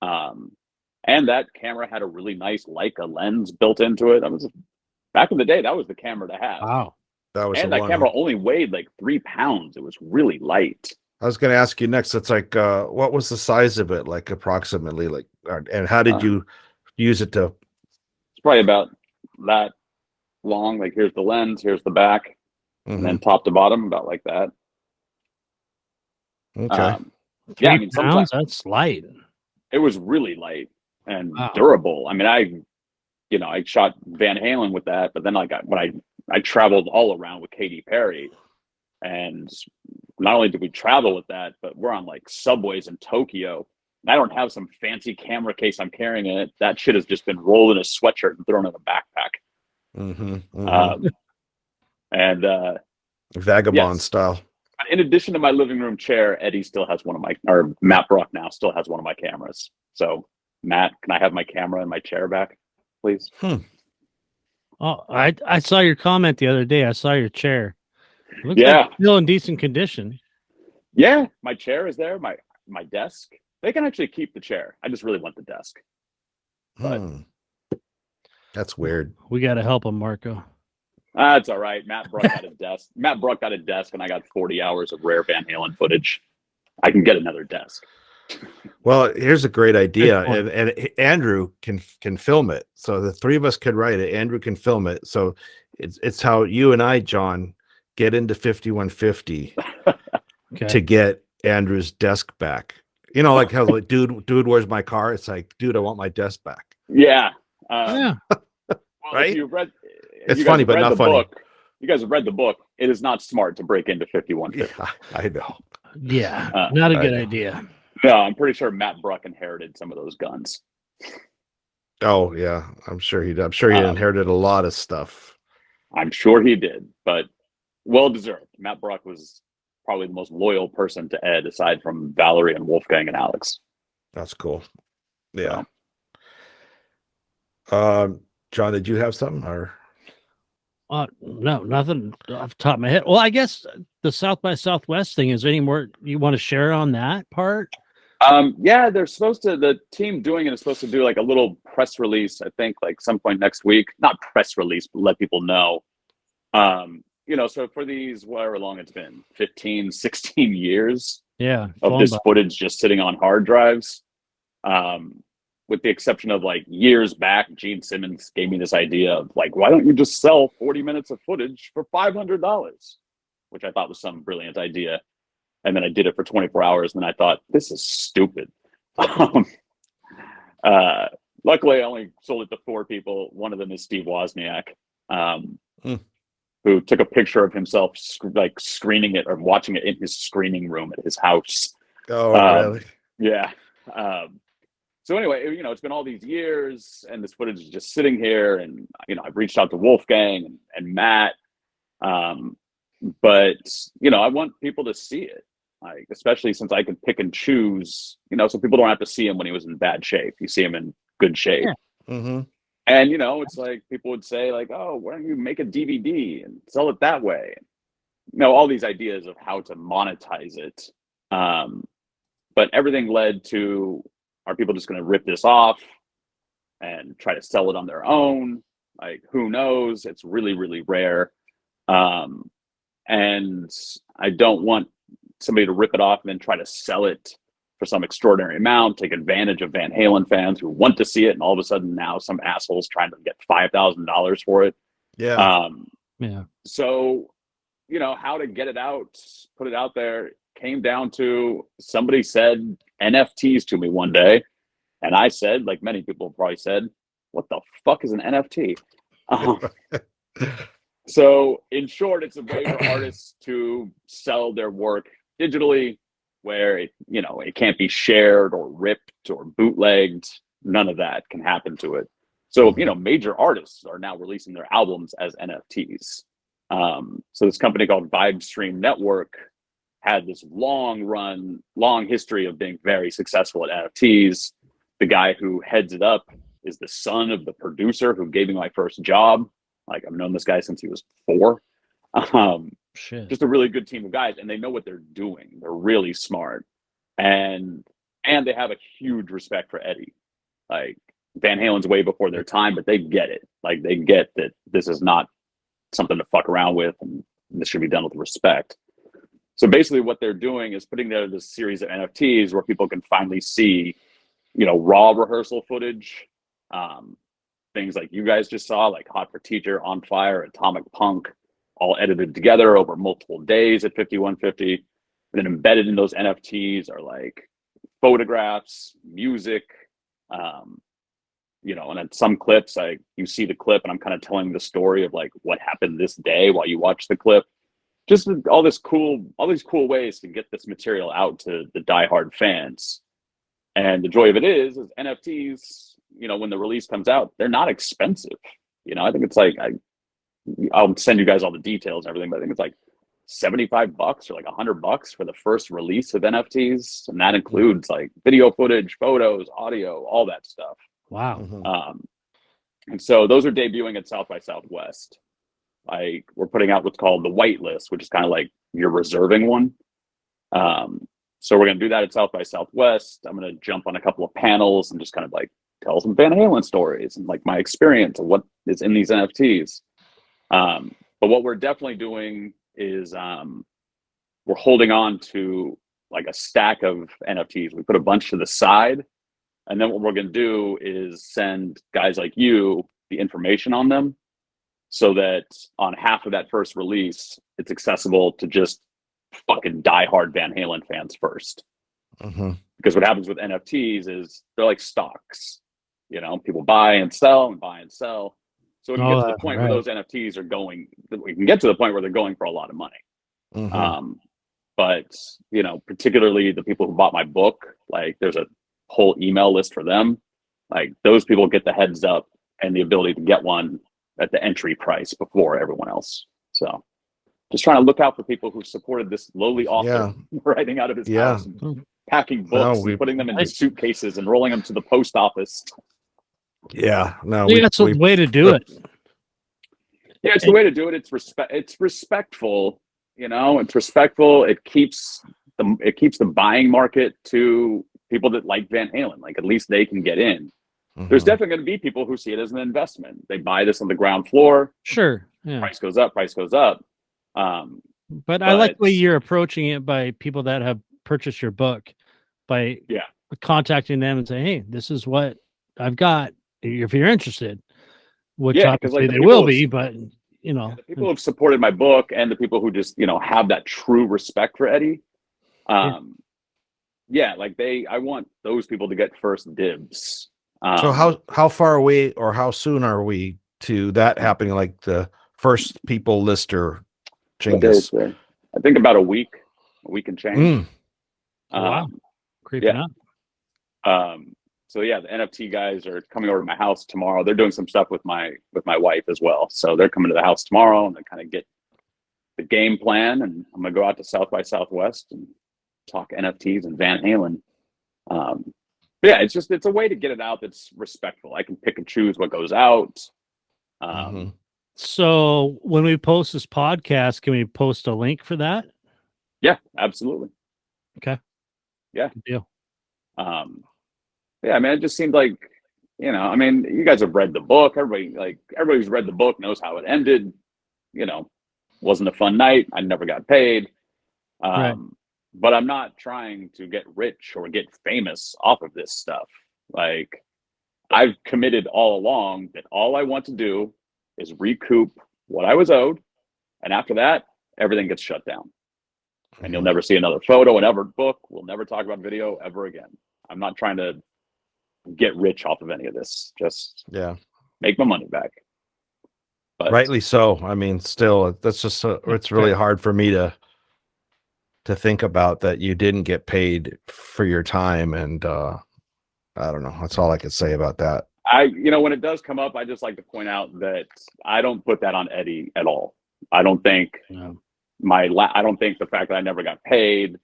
And that camera had a really nice Leica lens built into it. That was back in the day. That was the camera to have. Wow. That camera only weighed like 3 pounds. It was really light. I was going to ask you next. It's like, what was the size of it, like approximately, like, and how did you use it to? It's probably about that long. Like, here's the lens, here's the back, and then top to bottom, about like that. Okay. 3 pounds. That's light. It was really light and durable. I mean, I shot Van Halen with that, but then when I traveled all around with Katy Perry, and not only did we travel with that, but we're on like subways in Tokyo. And I don't have some fancy camera case I'm carrying in it. That shit has just been rolled in a sweatshirt and thrown in a backpack. And vagabond style. In addition to my living room chair, Eddie still has Matt Brock now still has one of my cameras. So Matt, can I have my camera and my chair back, please? Oh, I saw your comment the other day. I saw your chair. It looks like it's still in decent condition. Yeah, my chair is there. My desk. They can actually keep the chair. I just really want the desk. But that's weird. We got to help him, Marco. That's all right. Matt Brock got a desk. Matt Brock got a desk, and I got 40 hours of rare Van Halen footage. I can get another desk. Well, here's a great idea, and Andrew can film it. So the three of us could write it. Andrew can film it. So it's how you and I, John, get into 5150 to get Andrew's desk back. You know, like how like, dude, where's my car? It's like, dude, I want my desk back. Yeah. Yeah. Well, right. It's funny, but not funny. You guys have read the book. It is not smart to break into 5150. Yeah, I know. Yeah, not a good idea. No, I'm pretty sure Matt Bruck inherited some of those guns. Oh yeah, I'm sure he did. I'm sure he inherited a lot of stuff. I'm sure he did, but well deserved. Matt Bruck was probably the most loyal person to Ed, aside from Valerie and Wolfgang and Alex. That's cool. Yeah. John, did you have something or? No, nothing off the top of my head. Well, I guess the South by Southwest thing, is there any more you want to share on that part? Yeah, the team doing it is supposed to do like a little press release, I think, like some point next week. Not press release, but let people know. So for these, however long it's been, 15, 16 years of this footage just sitting on hard drives. With the exception of like years back, Gene Simmons gave me this idea of like, why don't you just sell 40 minutes of footage for $500? Which I thought was some brilliant idea. And then I did it for 24 hours. And then I thought, this is stupid. Luckily, I only sold it to 4 people. One of them is Steve Wozniak, who took a picture of himself screening it or watching it in his screening room at his house. Oh, really? Yeah. So anyway, it's been all these years, and this footage is just sitting here, and I've reached out to Wolfgang and Matt, but I want people to see it, like especially since I can pick and choose, so people don't have to see him when he was in bad shape. You see him in good shape, and it's like people would say like, oh, why don't you make a DVD and sell it that way? All these ideas of how to monetize it, but everything led to. Are people just going to rip this off and try to sell it on their own? Like, who knows? It's really, really rare. And I don't want somebody to rip it off and then try to sell it for some extraordinary amount, take advantage of Van Halen fans who want to see it. And all of a sudden now some asshole's trying to get $5,000 for it. Yeah. Yeah. So, how to get it out, put it out there, came down to somebody said NFTs to me one day. And I said, like many people probably said, what the fuck is an NFT? So in short, it's a way for artists to sell their work digitally where it can't be shared or ripped or bootlegged. None of that can happen to it. So, major artists are now releasing their albums as NFTs. So this company called Vibe Stream Network had this long history of being very successful at NFTs. The guy who heads it up is the son of the producer who gave me my first job. Like, I've known this guy since he was 4. Just a really good team of guys, and they know what they're doing. They're really smart, and they have a huge respect for Eddie. Like, Van Halen's way before their time, but they get it. Like, they get that this is not something to fuck around with, and this should be done with respect. So basically what they're doing is putting together this series of NFTs where people can finally see, raw rehearsal footage, things like you guys just saw, like Hot for Teacher, On Fire, Atomic Punk, all edited together over multiple days at 5150. And then embedded in those NFTs are like photographs, music, and then some clips, like you see the clip and I'm kind of telling the story of like what happened this day while you watch the clip. Just all these cool ways to get this material out to the diehard fans. And the joy of it is NFTs, when the release comes out, they're not expensive. I think it's like, I'll send you guys all the details and everything, but I think it's like $75 or like $100 for the first release of NFTs. And that includes like video footage, photos, audio, all that stuff. Wow. And so those are debuting at South by Southwest. Like, we're putting out what's called the white list, which is kind of like your reserving one. So we're going to do that at South by Southwest. I'm going to jump on a couple of panels and just kind of like tell some Van Halen stories and like my experience of what is in these NFTs. But what we're definitely doing is we're holding on to like a stack of NFTs. We put a bunch to the side. And then what we're going to do is send guys like you the information on them so that on half of that first release, it's accessible to just fucking diehard Van Halen fans first. Because what happens with NFTs is they're like stocks. People buy and sell and buy and sell. So we can get to the point where those NFTs are going, we can get to the point where they're going for a lot of money. But, particularly the people who bought my book, like there's a whole email list for them. Like, those people get the heads up and the ability to get one at the entry price before everyone else. So just trying to look out for people who supported this lowly author writing out of his house and packing books and putting them in suitcases and rolling them to the post office. Yeah, no, that's the way to do it. Yeah, it's the way to do it. It's respectful. It's respectful. It keeps the buying market to people that like Van Halen. Like, at least they can get in. There's definitely going to be people who see it as an investment. They buy this on the ground floor. Sure. Yeah. Price goes up. But I like the way you're approaching it by people that have purchased your book, by contacting them and saying, hey, this is what I've got if you're interested. Which obviously they will be, but the people who have supported my book and the people who just have that true respect for Eddie. I want those people to get first dibs. So how far away or how soon are we to that happening? Like the first people lister, Genghis? I think about a week and change. Wow, creeping up. So the NFT guys are coming over to my house tomorrow. They're doing some stuff with my wife as well. So they're coming to the house tomorrow and they kind of get the game plan. And I'm gonna go out to South by Southwest and talk NFTs and Van Halen. It's a way to get it out that's respectful. I can pick and choose what goes out. So when we post this podcast, can we post a link for that? Yeah, absolutely. Okay. Yeah. Good deal. It just seemed like, you guys have read the book. Everybody who's read the book knows how it ended. Wasn't a fun night. I never got paid. But I'm not trying to get rich or get famous off of this stuff. Like, I've committed all along that all I want to do is recoup what I was owed. And after that, everything gets shut down. And you'll never see another photo, another book. We'll never talk about video ever again. I'm not trying to get rich off of any of this. Just make my money back. But rightly so. I mean, still, that's just it's really hard for me to think about that you didn't get paid for your time, and I don't know. That's all I could say about that. When it does come up, I just like to point out that I don't put that on Eddie at all. I don't think I don't think the fact that I never got paid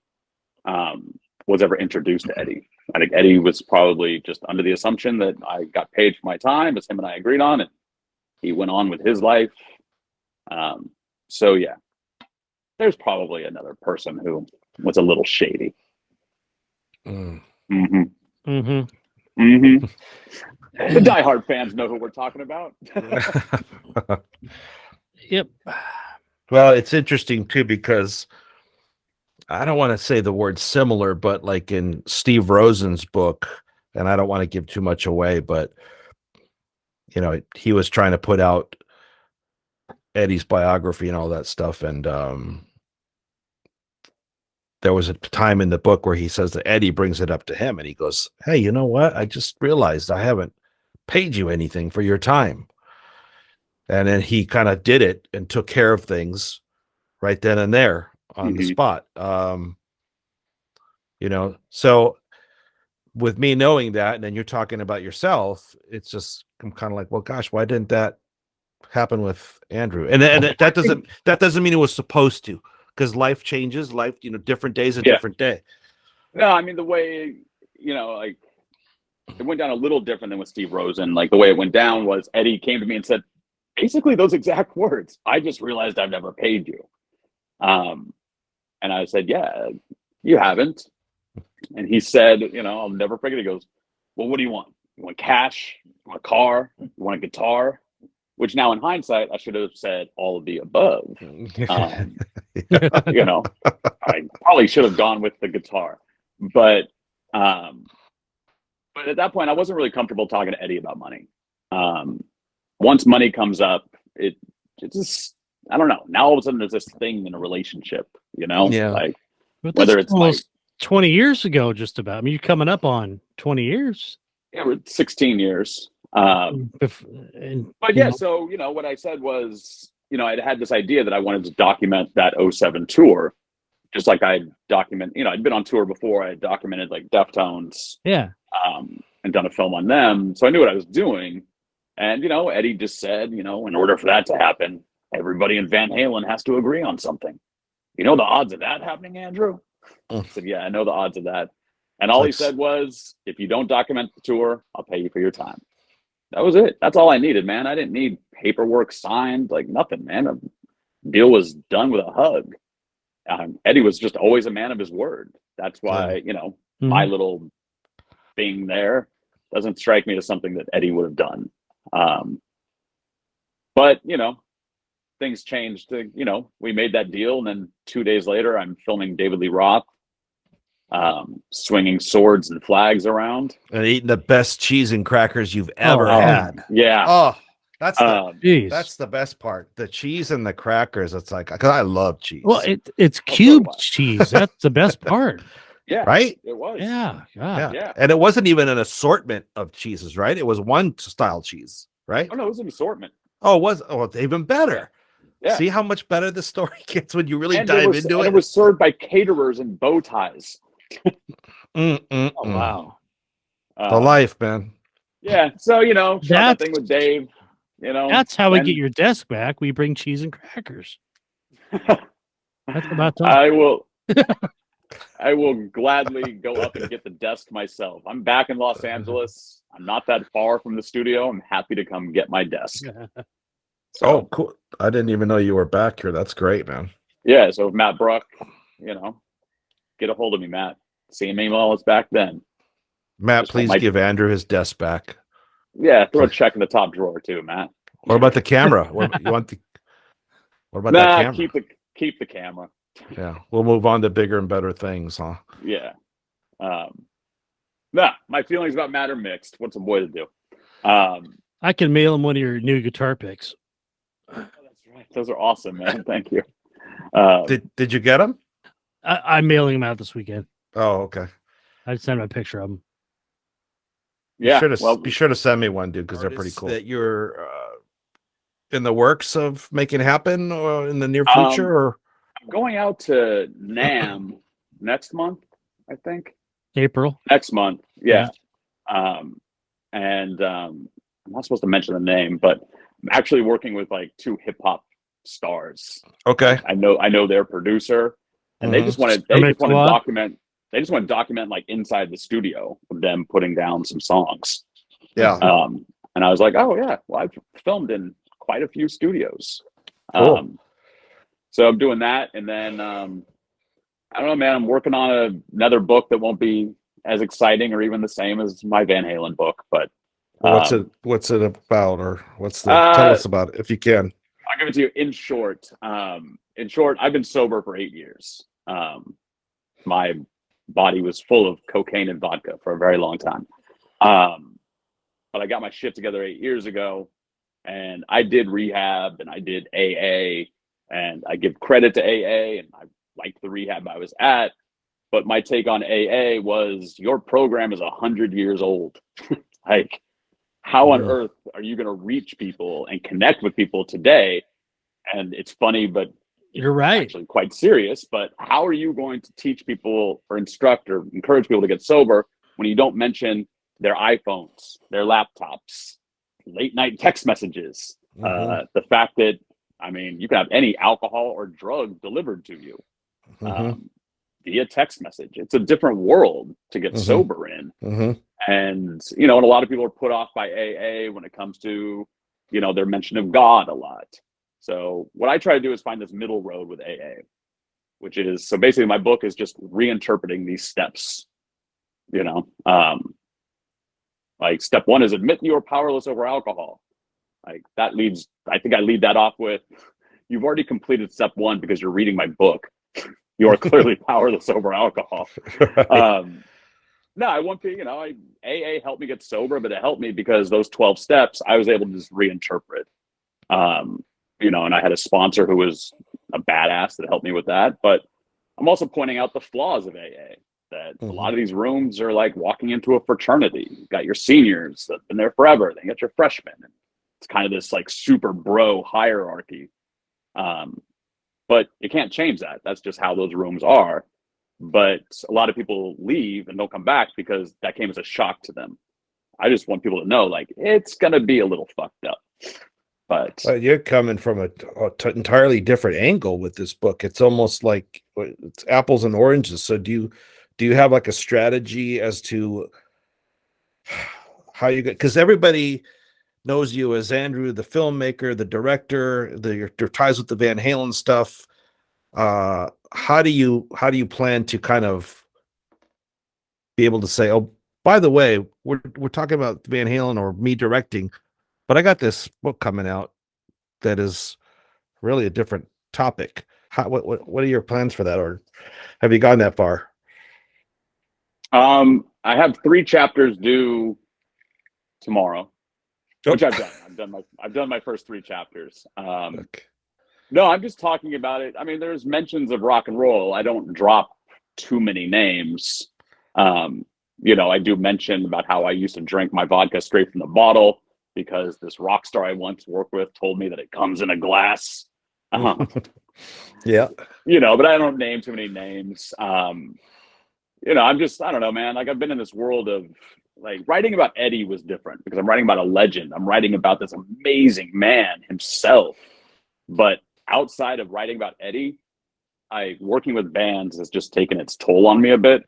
was ever introduced to Eddie. I think Eddie was probably just under the assumption that I got paid for my time, as him and I agreed on, and he went on with his life. So yeah, there's probably another person who was a little shady. Mm-hmm. Mm-hmm. Mm-hmm. The diehard fans know who we're talking about. Yep. Well, it's interesting too, because I don't want to say the word similar, but like in Steve Rosen's book, and I don't want to give too much away, but he was trying to put out Eddie's biography and all that stuff. And there was a time in the book where he says that Eddie brings it up to him and he goes, "Hey, you know what? I just realized I haven't paid you anything for your time." And then he kind of did it and took care of things right then and there on the spot. So with me knowing that, and then you're talking about yourself, it's just, I'm kind of like, well, gosh, why didn't that happen with Andrew? And that doesn't mean it was supposed to, because life changes, different days, a different day. No, I mean, the way, like, it went down a little different than with Steve Rosen. Like, the way it went down was Eddie came to me and said basically those exact words. "I just realized I've never paid you." And I said, "Yeah, you haven't." And he said, I'll never forget. He goes, "Well, what do you want? You want cash? You want a car? You want a guitar?" Which now in hindsight, I should have said all of the above. I probably should have gone with the guitar. But at that point, I wasn't really comfortable talking to Eddie about money. Once money comes up, it just, I don't know. Now all of a sudden there's this thing in a relationship, like whether it's almost 20 years ago, just about. I mean, you're coming up on 20 years. Yeah, we're 16 years. But yeah, so, what I said was, I'd had this idea that I wanted to document that 07 tour, just like I document, I'd been on tour before. I had documented like Deftones. Yeah. And done a film on them. So I knew what I was doing. And, Eddie just said, in order for that to happen, everybody in Van Halen has to agree on something. "You know the odds of that happening, Andrew?" I said, "Yeah, I know the odds of that." And all he said was, "If you don't document the tour, I'll pay you for your time." That was it. That's all I needed, man. I didn't need paperwork signed, like nothing, man. The deal was done with a hug. Eddie was just always a man of his word. That's why, my little thing there doesn't strike me as something that Eddie would have done. But, things changed. We made that deal, and then 2 days later, I'm filming David Lee Roth, swinging swords and flags around and eating the best cheese and crackers you've ever had. Yeah. Oh, that's the best part. The cheese and the crackers. It's like, because I love cheese. Well, it's cubed cheese. That's the best part. Yeah. Right? It was. Yeah. Yeah. And it wasn't even an assortment of cheeses, right? It was one style cheese, right? Oh, no, it was an assortment. Oh, it was. Oh, it's even better. Yeah. See how much better the story gets when you really dive into it? It was served by caterers in bow ties. Oh, wow. The life, man. Yeah. So, shot that thing with Dave. That's how we get your desk back. We bring cheese and crackers. That's about time. I will gladly go up and get the desk myself. I'm back in Los Angeles. I'm not that far from the studio. I'm happy to come get my desk. So, oh, cool. I didn't even know you were back here. That's great, man. Yeah. So Matt Bruck, get a hold of me, Matt. See me while it's back then. Matt, please give Andrew his desk back. Yeah, throw a check in the top drawer too, Matt. What about the camera? What about that camera? Keep the camera. Yeah, we'll move on to bigger and better things, huh? Yeah. My feelings about Matt are mixed. What's a boy to do? I can mail him one of your new guitar picks. Oh, that's Those are awesome, man. Thank you. Did you get them? I'm mailing them out this weekend. Oh, okay. I'd send him a picture of them. Yeah. Be sure to send me one, dude, because they're pretty cool. That you're in the works of making happen in the near future, or I'm going out to NAM next month, I think. April. Next month, yeah. And I'm not supposed to mention the name, but I'm actually working with like 2 hip hop stars. Okay. I know their producer, and they just want to document. They just want to document like inside the studio of them putting down some songs. Yeah. And I was like, oh yeah, well I've filmed in quite a few studios. Cool. So I'm doing that, and then I don't know, man. I'm working on another book that won't be as exciting or even the same as my Van Halen book, but what's it about, or tell us about it if you can. I'll give it to you in short. I've been sober for 8 years. My body was full of cocaine and vodka for a very long time. But I got my shit together 8 years ago, and I did rehab and I did AA, and I give credit to AA, and I liked the rehab I was at. But my take on AA was, your program is 100 years old. Like, how on earth are you going to reach people and connect with people today? And it's funny, but you're right. Actually quite serious. But how are you going to teach people or instruct or encourage people to get sober when you don't mention their iPhones, their laptops, late night text messages, the fact that, I mean, you can have any alcohol or drug delivered to you via text message. It's a different world to get sober in. And, you know, and a lot of people are put off by AA when it comes to, you know, their mention of God a lot. So what I try to do is find this middle road with AA, which is, so basically my book is just reinterpreting these steps, you know. Like step 1 is admit you are powerless over alcohol. Like that leads, I think I lead that off with, you've already completed step 1 because you're reading my book. You are clearly powerless over alcohol. Right. No, I want to, you know, AA helped me get sober, but it helped me because those 12 steps, I was able to just reinterpret. You know, and I had a sponsor who was a badass that helped me with that. But I'm also pointing out the flaws of AA, that a lot of these rooms are like walking into a fraternity. You've got your seniors that have been there forever. Then you got your freshmen. And it's kind of this like super bro hierarchy. But you can't change that. That's just how those rooms are. But a lot of people leave and don't come back because that came as a shock to them. I just want people to know, like, it's going to be a little fucked up. But you're coming from an entirely different angle with this book. It's almost like it's apples and oranges. So do you have like a strategy as to how you get, because everybody knows you as Andrew, the filmmaker, the director, your ties with the Van Halen stuff. How do you plan to kind of be able to say, oh, by the way, we're talking about Van Halen or me directing, but I got this book coming out that is really a different topic. What are your plans for that, or have you gone that far? I have 3 chapters due tomorrow, which I've done. I've done my first 3 chapters. Okay. No, I'm just talking about it. I mean, there's mentions of rock and roll. I don't drop too many names. You know, I do mention about how I used to drink my vodka straight from the bottle because this rock star I once worked with told me that it comes in a glass. Yeah. You know, but I don't name too many names. You know, I don't know, man. Like I've been in this world of like writing about Eddie was different because I'm writing about a legend. I'm writing about this amazing man himself. But outside of writing about Eddie, working with bands has just taken its toll on me a bit.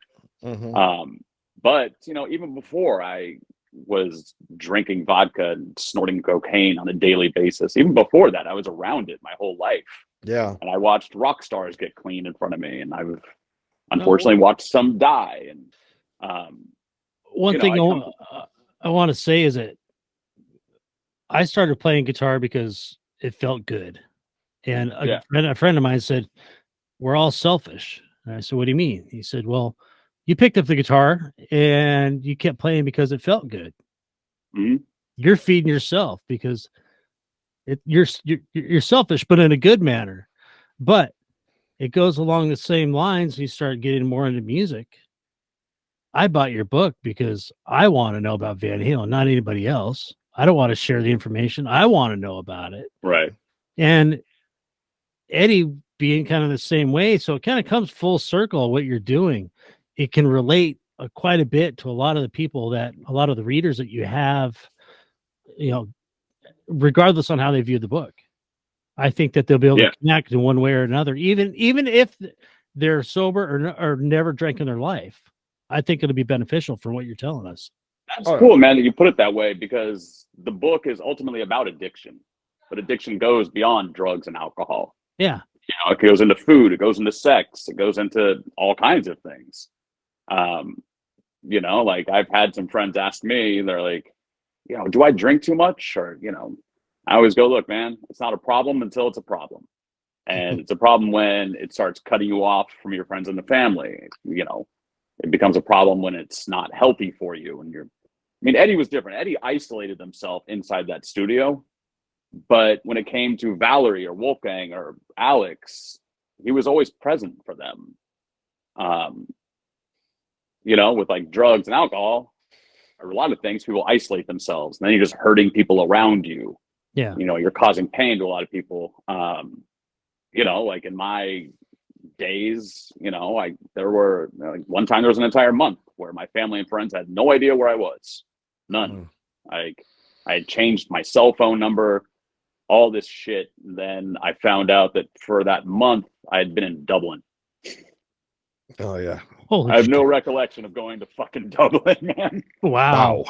But, you know, even before I was drinking vodka and snorting cocaine on a daily basis, even before that, I was around it my whole life. Yeah. And I watched rock stars get clean in front of me, and I've unfortunately watched some die. And one thing I want to say is that I started playing guitar because it felt good. And a friend of mine said, we're all selfish. And I said, what do you mean? He said, well, you picked up the guitar and you kept playing because it felt good. You're feeding yourself because You're selfish, but in a good manner. But it goes along the same lines. You start getting more into music. I bought your book because I want to know about Van Halen, not anybody else. I don't want to share the information. I want to know about it. Right. And Eddie being kind of the same way. So it kind of comes full circle what you're doing. It can relate quite a bit to a lot of the readers that you have, regardless on how they view the book. I think that they'll be able to connect in one way or another, even if they're sober or never drank in their life. I think it'll be beneficial for what you're telling us. That's cool, man, that you put it that way, because the book is ultimately about addiction, but addiction goes beyond drugs and alcohol. Yeah. It goes into food, it goes into sex, it goes into all kinds of things. Like I've had some friends ask me, they're like, do I drink too much? Or, I always go, look, man, it's not a problem until it's a problem. And it's a problem when it starts cutting you off from your friends and the family. It becomes a problem when it's not healthy for you. And Eddie was different. Eddie isolated himself inside that studio. But when it came to Valerie or Wolfgang or Alex, he was always present for them. With like drugs and alcohol or a lot of things, people isolate themselves. And then you're just hurting people around you. Yeah. You're causing pain to a lot of people. Like in my days, there were one time there was an entire month where my family and friends had no idea where I was. None. I had changed my cell phone number, all this shit. And then I found out that for that month I had been in Dublin. Oh yeah. I have no recollection of going to fucking Dublin, man. Wow.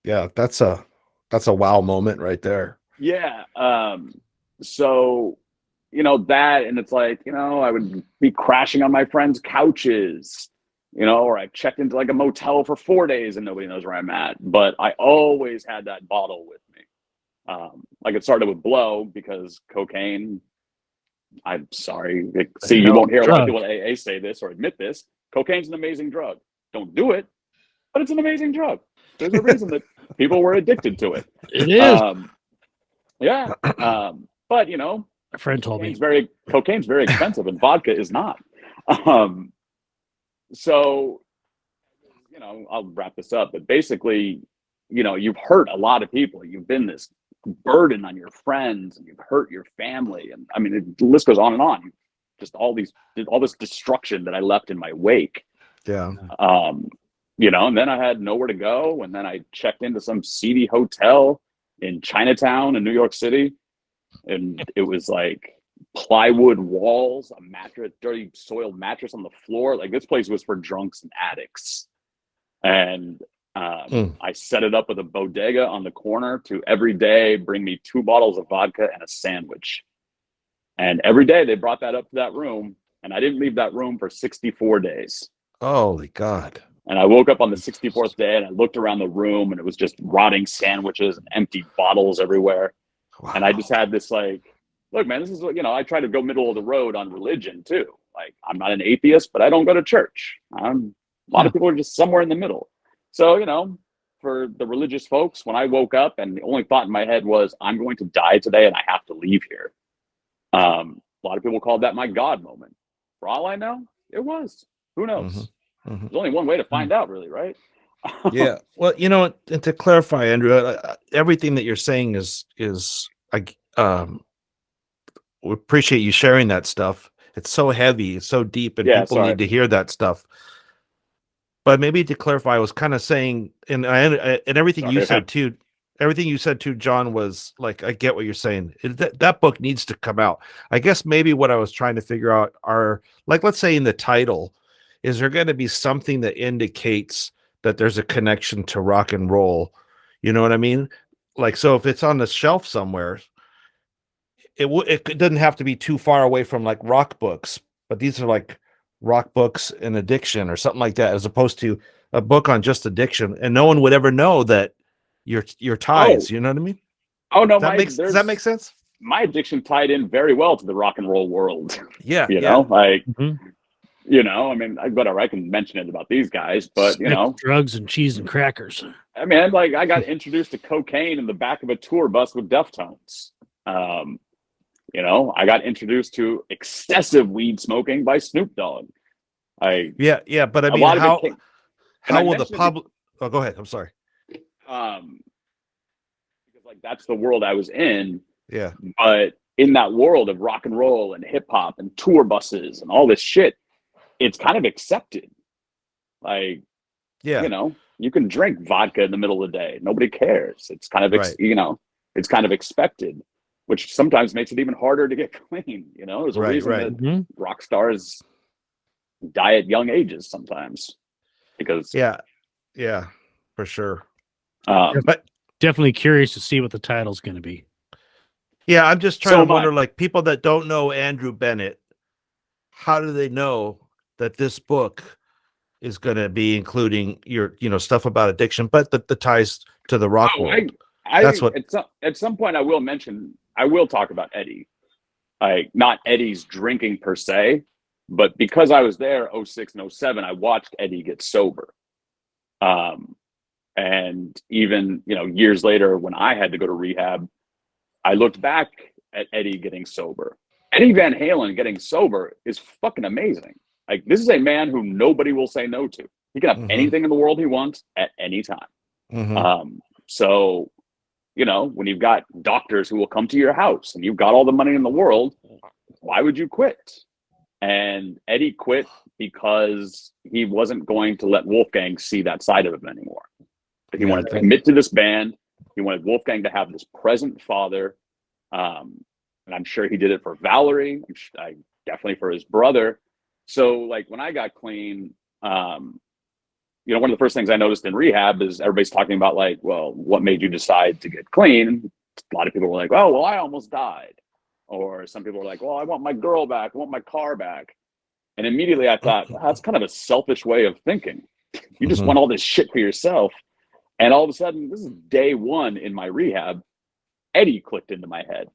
Yeah, that's a wow moment right there. Yeah. So that, and it's like, I would be crashing on my friends' couches, or I checked into like a motel for 4 days and nobody knows where I'm at. But I always had that bottle with me. Like it started with blow because cocaine, I'm sorry. See, you won't hear a lot of people at AA say this or admit this. Cocaine's an amazing drug. Don't do it, but it's an amazing drug. There's a reason that people were addicted to it. It is. Yeah. But a friend told me cocaine's very expensive and vodka is not. So, I'll wrap this up, but basically, you've hurt a lot of people. You've been this burden on your friends and you've hurt your family. And the list goes on and on. Just all this destruction that I left in my wake. Yeah. And then I had nowhere to go. And then I checked into some seedy hotel in Chinatown in New York City. And it was like plywood walls, a mattress, dirty soiled mattress on the floor. Like this place was for drunks and addicts. And I set it up with a bodega on the corner to every day bring me 2 bottles of vodka and a sandwich. And every day they brought that up to that room, and I didn't leave that room for 64 days. Holy God. And I woke up on the 64th day and I looked around the room and it was just rotting sandwiches and empty bottles everywhere. Wow. And I just had this like, look, man, this is what, I try to go middle of the road on religion too. Like I'm not an atheist, but I don't go to church. A lot of people are just somewhere in the middle. So, for the religious folks, when I woke up and the only thought in my head was, I'm going to die today and I have to leave here. A lot of people called that my God moment. For all I know, it was. Who knows? There's only one way to find out, really, right? Yeah. Well, and to clarify, Andrew, everything that you're saying is we appreciate you sharing that stuff. It's so heavy, it's so deep, and people need to hear that stuff. But maybe to clarify, I was kind of saying, and everything you said too, John, was like, I get what you're saying. That book needs to come out. I guess maybe what I was trying to figure out are, like, let's say in the title, is there going to be something that indicates that there's a connection to rock and roll? You know what I mean? Like, so if it's on the shelf somewhere, it doesn't have to be too far away from like rock books, but these are like rock books and addiction or something like that, as opposed to a book on just addiction, and no one would ever know that your ties. You know what I mean? Oh no, does that make sense? My addiction tied in very well to the rock and roll world. Yeah, whatever, I can mention it about these guys, but drugs and cheese and crackers. I got introduced to cocaine in the back of a tour bus with Deftones. You know, I got introduced to excessive weed smoking by Snoop Dogg. Yeah, but I a mean, lot of it came, and I how will the mentioned it public? Oh, go ahead. I'm sorry. Because like that's the world I was in. Yeah, But in that world of rock and roll and hip hop and tour buses and all this shit, it's kind of accepted. Like, yeah, you know, you can drink vodka in the middle of the day. Nobody cares. It's kind of, right, you know, it's kind of expected, which sometimes makes it even harder to get clean. You know, there's a right, reason right. that rock stars die at young ages sometimes because, Yeah, for sure. But definitely curious to see what the title's going to be. Yeah, I'm just trying So to am I. wonder, like, people that don't know Andrew Bennett, how do they know that this book is going to be including your, stuff about addiction, but the ties to the rock world? That's what. At some point I will talk about Eddie. Not Eddie's drinking per se, but because I was there 06 and 07, I watched Eddie get sober. And even, years later when I had to go to rehab, I looked back at Eddie getting sober. Eddie Van Halen getting sober is fucking amazing. Like, this is a man who nobody will say no to. He can have Mhm. anything in the world he wants at any time. Mhm. So, when you've got doctors who will come to your house and you've got all the money in the world, why would you quit? And Eddie quit because he wasn't going to let Wolfgang see that side of him anymore. He Yeah, wanted to commit to this band. He wanted Wolfgang to have this present father. And I'm sure he did it for Valerie. Definitely for his brother. So, like, when I got clean, one of the first things I noticed in rehab is everybody's talking about, like, well, what made you decide to get clean? A lot of people were like, oh, well, I almost died. Or some people were like, well, I want my girl back. I want my car back. And immediately I thought, well, that's kind of a selfish way of thinking. You just want all this shit for yourself. And all of a sudden, this is day one in my rehab, Eddie clicked into my head.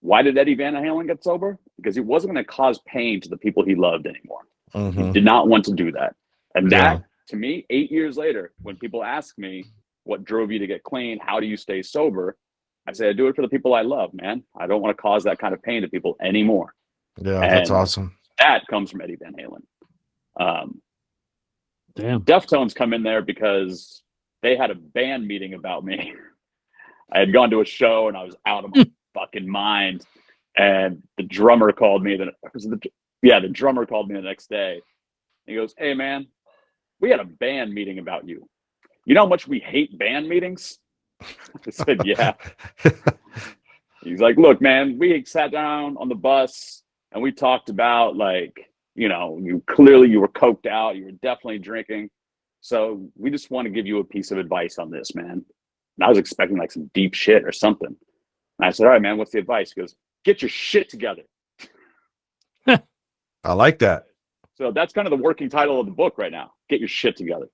Why did Eddie Van Halen get sober? Because he wasn't going to cause pain to the people he loved anymore. He did not want to do that. And that, to me, 8 years later, when people ask me, what drove you to get clean? How do you stay sober? I say, I do it for the people I love, man. I don't want to cause that kind of pain to people anymore. Yeah, and that's awesome. That comes from Eddie Van Halen. Damn. Deftones come in there because they had a band meeting about me. I had gone to a show and I was out of my fucking mind. And the drummer called me. The drummer called me the next day. He goes, hey, man, we had a band meeting about you. You know how much we hate band meetings? I said, yeah. He's like, look, man, we sat down on the bus and we talked about, like, you were coked out. You were definitely drinking. So we just want to give you a piece of advice on this, man. And I was expecting like some deep shit or something. And I said, all right, man, what's the advice? He goes, get your shit together. I like that. So that's kind of the working title of the book right now. Get your shit together.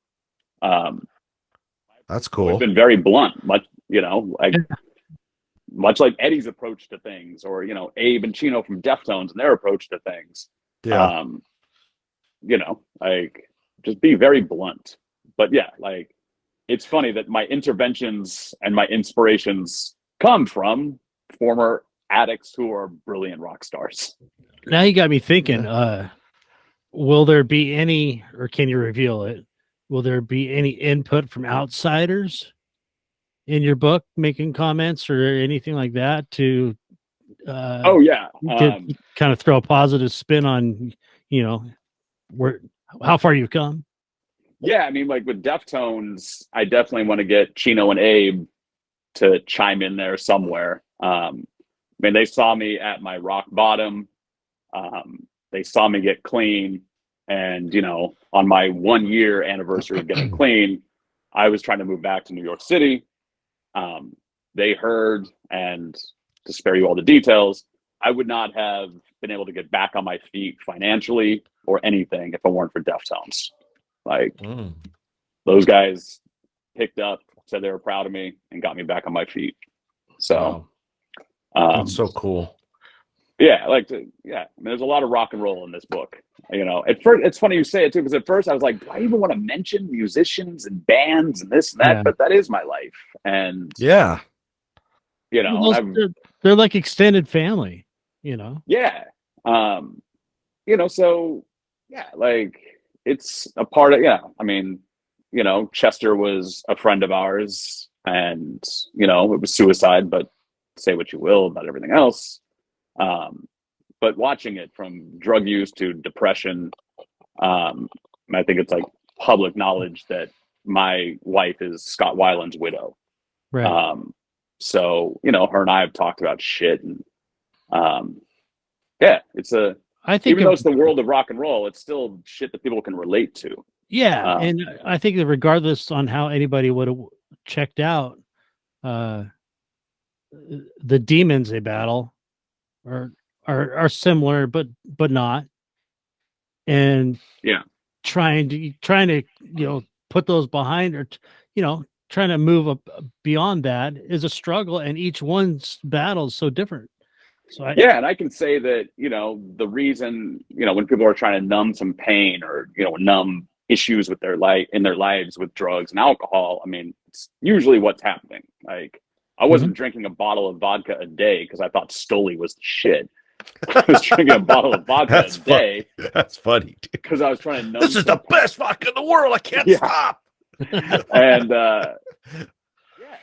That's cool. It's been very blunt, much like Eddie's approach to things, or, Abe and Chino from Deftones and their approach to things. Yeah. Just be very blunt. But yeah, like, it's funny that my interventions and my inspirations come from former addicts who are brilliant rock stars. Now you got me thinking, will there be any, or can you reveal it? Will there be any input from outsiders in your book making comments or anything like that to kind of throw a positive spin on, how far you've come? Yeah, I mean, like with Deftones, I definitely want to get Chino and Abe to chime in there somewhere. They saw me at my rock bottom. They saw me get clean. And, on my 1 year anniversary of getting clean, I was trying to move back to New York City. They heard, and to spare you all the details, I would not have been able to get back on my feet financially or anything if it weren't for Deftones. Like, those guys picked up, said they were proud of me, and got me back on my feet. So, that's so cool. Yeah, there's a lot of rock and roll in this book. At first, it's funny you say it too, because at first I was like, do I even want to mention musicians and bands and this and that? Yeah. But that is my life, and Well, They're like extended family, you know? Yeah. So yeah, like it's a part of, yeah. I mean, Chester was a friend of ours and, it was suicide, but say what you will about everything else. But watching it from drug use to depression, I think it's like public knowledge that my wife is Scott Weiland's widow. Right. So, her and I have talked about shit and, yeah, I think even though it's the world of rock and roll, it's still shit that people can relate to. Yeah, and I think that regardless on how anybody would have checked out, the demons they battle are similar, but not. And Yeah, trying to put those behind, or trying to move up beyond that is a struggle, and each one's battle is so different. So and I can say that the reason when people are trying to numb some pain or numb issues with their lives with drugs and alcohol, I mean, it's usually what's happening. Like, I wasn't drinking a bottle of vodka a day because I thought Stoli was the shit. I was drinking a bottle of vodka a day. That's funny, because I was trying to numb. This is the best vodka in the world. I can't stop. And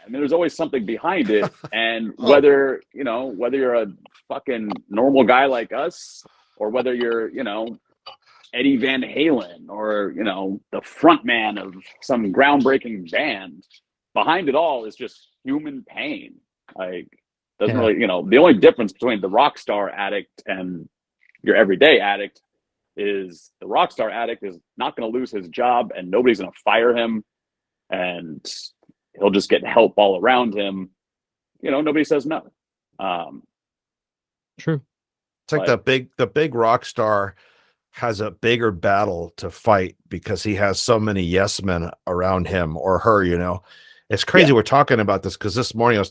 and there's always something behind it. And whether you're a fucking normal guy like us, or whether you're Eddie Van Halen, or the front man of some groundbreaking band, behind it all is just human pain. Like, doesn't really, the only difference between the rock star addict and your everyday addict is the rock star addict is not going to lose his job and nobody's going to fire him, and he'll just get help all around him. Nobody says no. True. It's like the big rock star has a bigger battle to fight because he has so many yes men around him or her. It's crazy. We're talking about this because this morning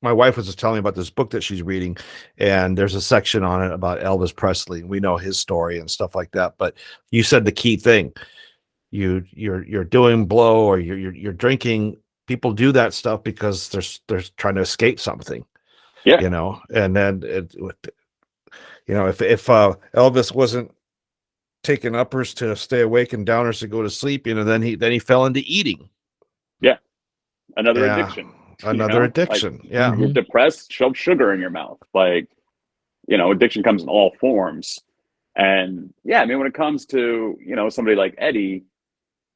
my wife was just telling me about this book that she's reading, and there's a section on it about Elvis Presley. We know his story and stuff like that. But you said the key thing: you're doing blow, or you're drinking. People do that stuff because they're trying to escape something. Yeah. And then if Elvis wasn't taking uppers to stay awake and downers to go to sleep, then he fell into eating. Yeah, another addiction. Addiction. Like, yeah. You're depressed, shove sugar in your mouth. Like, addiction comes in all forms. And yeah, I mean, when it comes to, somebody like Eddie,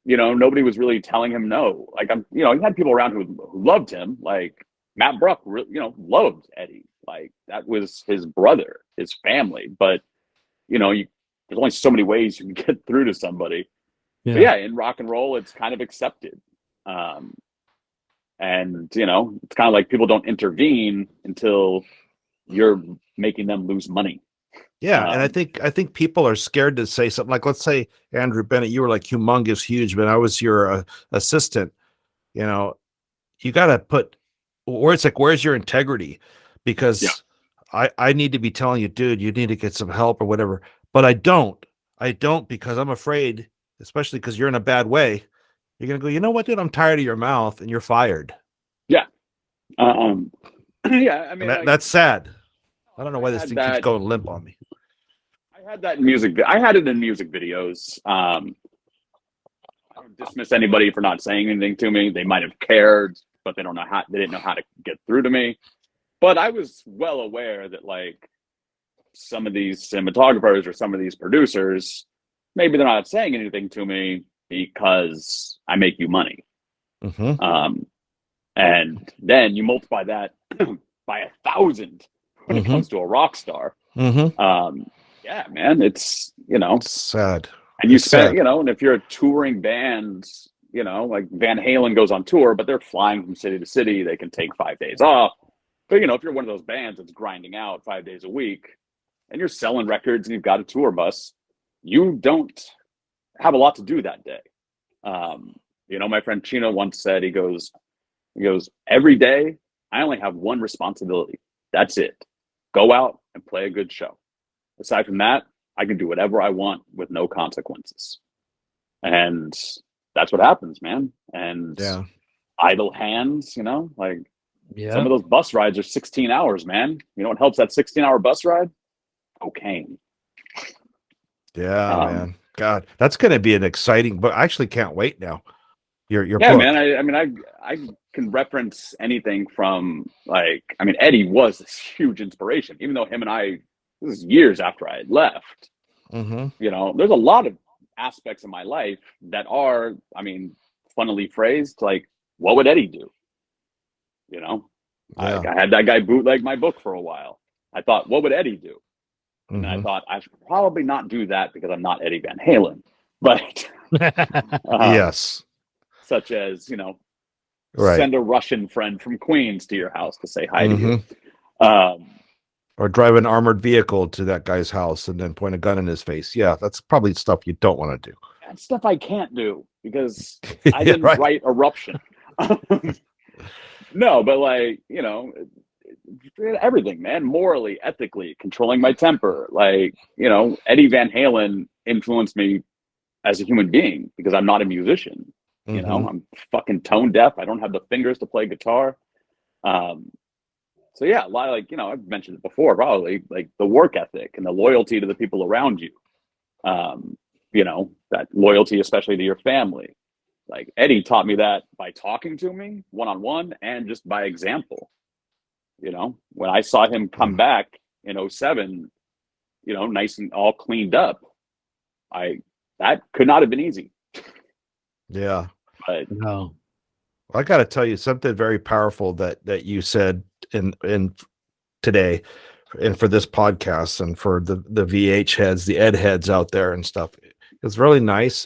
nobody was really telling him no. Like, he had people around who loved him. Like Matt Bruck, loved Eddie. Like, that was his brother, his family. But, there's only so many ways you can get through to somebody. Yeah. But yeah, in rock and roll, it's kind of accepted. And it's kind of like people don't intervene until you're making them lose money. Yeah, and I think people are scared to say something. Like, let's say, Andrew Bennett, you were like humongous, huge, but I was your assistant. You got to put where it's like, where's your integrity? Because I need to be telling you, dude, you need to get some help or whatever. But I don't because I'm afraid, especially because you're in a bad way. You're gonna go, you know what, dude? I'm tired of your mouth, and you're fired. Yeah. Yeah. I mean, that's sad. I don't know why this thing keeps going limp on me. I had that in music. I had it in music videos. I don't dismiss anybody for not saying anything to me. They might have cared, but they didn't know how to get through to me. But I was well aware that, like, some of these cinematographers or some of these producers, maybe they're not saying anything to me because I make you money. Mm-hmm. And then you multiply that by 1,000 when it comes to a rock star. Mm-hmm. Yeah, man, it's it's sad. And you spend, and if you're a touring band, like Van Halen goes on tour, but they're flying from city to city. They can take 5 days off. But if you're one of those bands that's grinding out 5 days a week, and you're selling records and you've got a tour bus, you don't have a lot to do that day. My friend Chino once said, he goes, every day I only have one responsibility. That's it. Go out and play a good show. Aside from that, I can do whatever I want with no consequences. And that's what happens, man. And idle hands, like Yeah. Some of those bus rides are 16 hours, man. You know what helps that 16-hour bus ride? Cocaine. Yeah, man. God, that's going to be an exciting, but I actually can't wait now. Your Yeah, book. man. I mean, I can reference anything from like, I mean, Eddie was this huge inspiration, even though him and I, this is years after I had left. Mm-hmm. You know, there's a lot of aspects of my life that are, I mean, funnily phrased, like, what would Eddie do? You know, Yeah. I had that guy bootleg my book for a while. I thought, what would Eddie do? And then I Mm-hmm. thought, I should probably not do that because I'm not Eddie Van Halen. But Yes. such as, you know, Right. send a Russian friend from Queens to your house to say hi to Mm-hmm. you. Or drive an armored vehicle to that guy's house and then point a gun in his face. Yeah, that's probably stuff you don't want to do. That's stuff I can't do because I Yeah, didn't right. write Eruption. No, but like, you know, everything, man, morally, ethically, controlling my temper. Like, you know, Eddie Van Halen influenced me as a human being because I'm not a musician. You know, Mm-hmm. I'm fucking tone deaf. I don't have the fingers to play guitar. So yeah, a lot of like, you know, I've mentioned it before, probably like the work ethic and the loyalty to the people around you. You know, that loyalty, especially to your family. Like Eddie taught me that by talking to me one on one and just by example. You know, when I saw him come back in '07, you know, nice and all cleaned up, that could not have been easy. Yeah. But No. I got to tell you something very powerful that you said in today, and for this podcast, and for the VH heads, the Ed heads out there and stuff. It's really nice.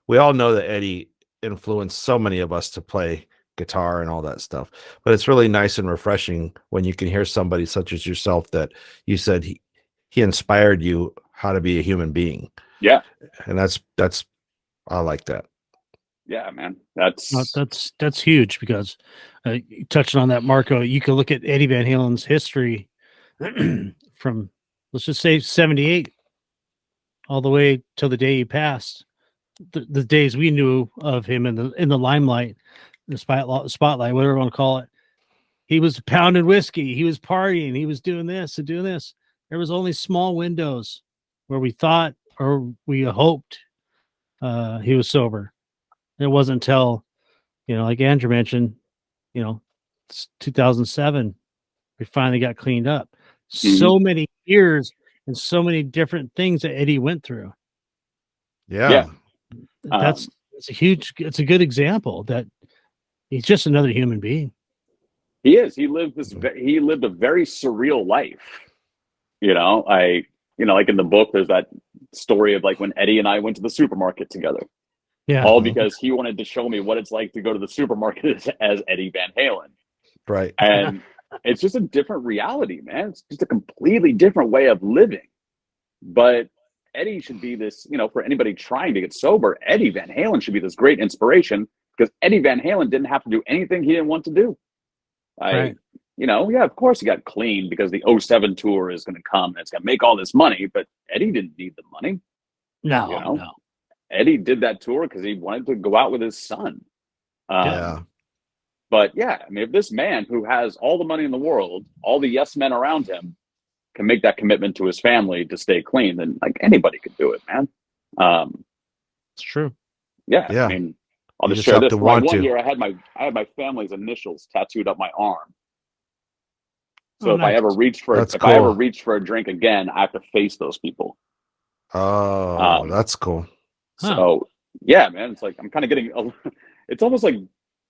We all know that Eddie influenced so many of us to play guitar and all that stuff, but it's really nice and refreshing when you can hear somebody such as yourself that you said he inspired you how to be a human being. yeah, And that's I like that. yeah, man, That's huge because touching on that, Marco, you can look at Eddie Van Halen's history from, let's just say, 78 all the way till the day he passed. The days we knew of him in the limelight, the spotlight, whatever you want to call it. He was pounding whiskey, he was partying, he was doing this and doing this. There was only small windows where we thought or we hoped he was sober. It wasn't until, you know, like Andrew mentioned, you know, 2007, we finally got cleaned up. So many years and so many different things that Eddie went through. Yeah. That's it's a good example that he's just another human being. he is. He lived a very surreal life. You know, like in the book, there's that story of like when Eddie and I went to the supermarket together. Yeah. All because he wanted to show me what it's like to go to the supermarket as Eddie Van Halen. Right. And it's just a different reality, man. It's just a completely different way of living. But Eddie should be this, you know, for anybody trying to get sober, Eddie Van Halen should be this great inspiration because Eddie Van Halen didn't have to do anything he didn't want to do. Right. You know, yeah, of course he got clean because the '07 tour is going to come and it's going to make all this money, but Eddie didn't need the money. No, You know? no. Eddie did that tour because he wanted to go out with his son. Yeah. But yeah, I mean, if this man who has all the money in the world, all the yes men around him, can make that commitment to his family to stay clean, then like anybody could do it, man. It's true. Yeah, Yeah. I mean, I'll You just just share have this. to For my want one to. year, I had my family's initials tattooed up my arm. So Oh, if I nice. ever reach for That's if I ever cool. reach for a drink again, I have to face those people. Oh, that's cool. So yeah, man, it's like I'm kind of getting. It's almost like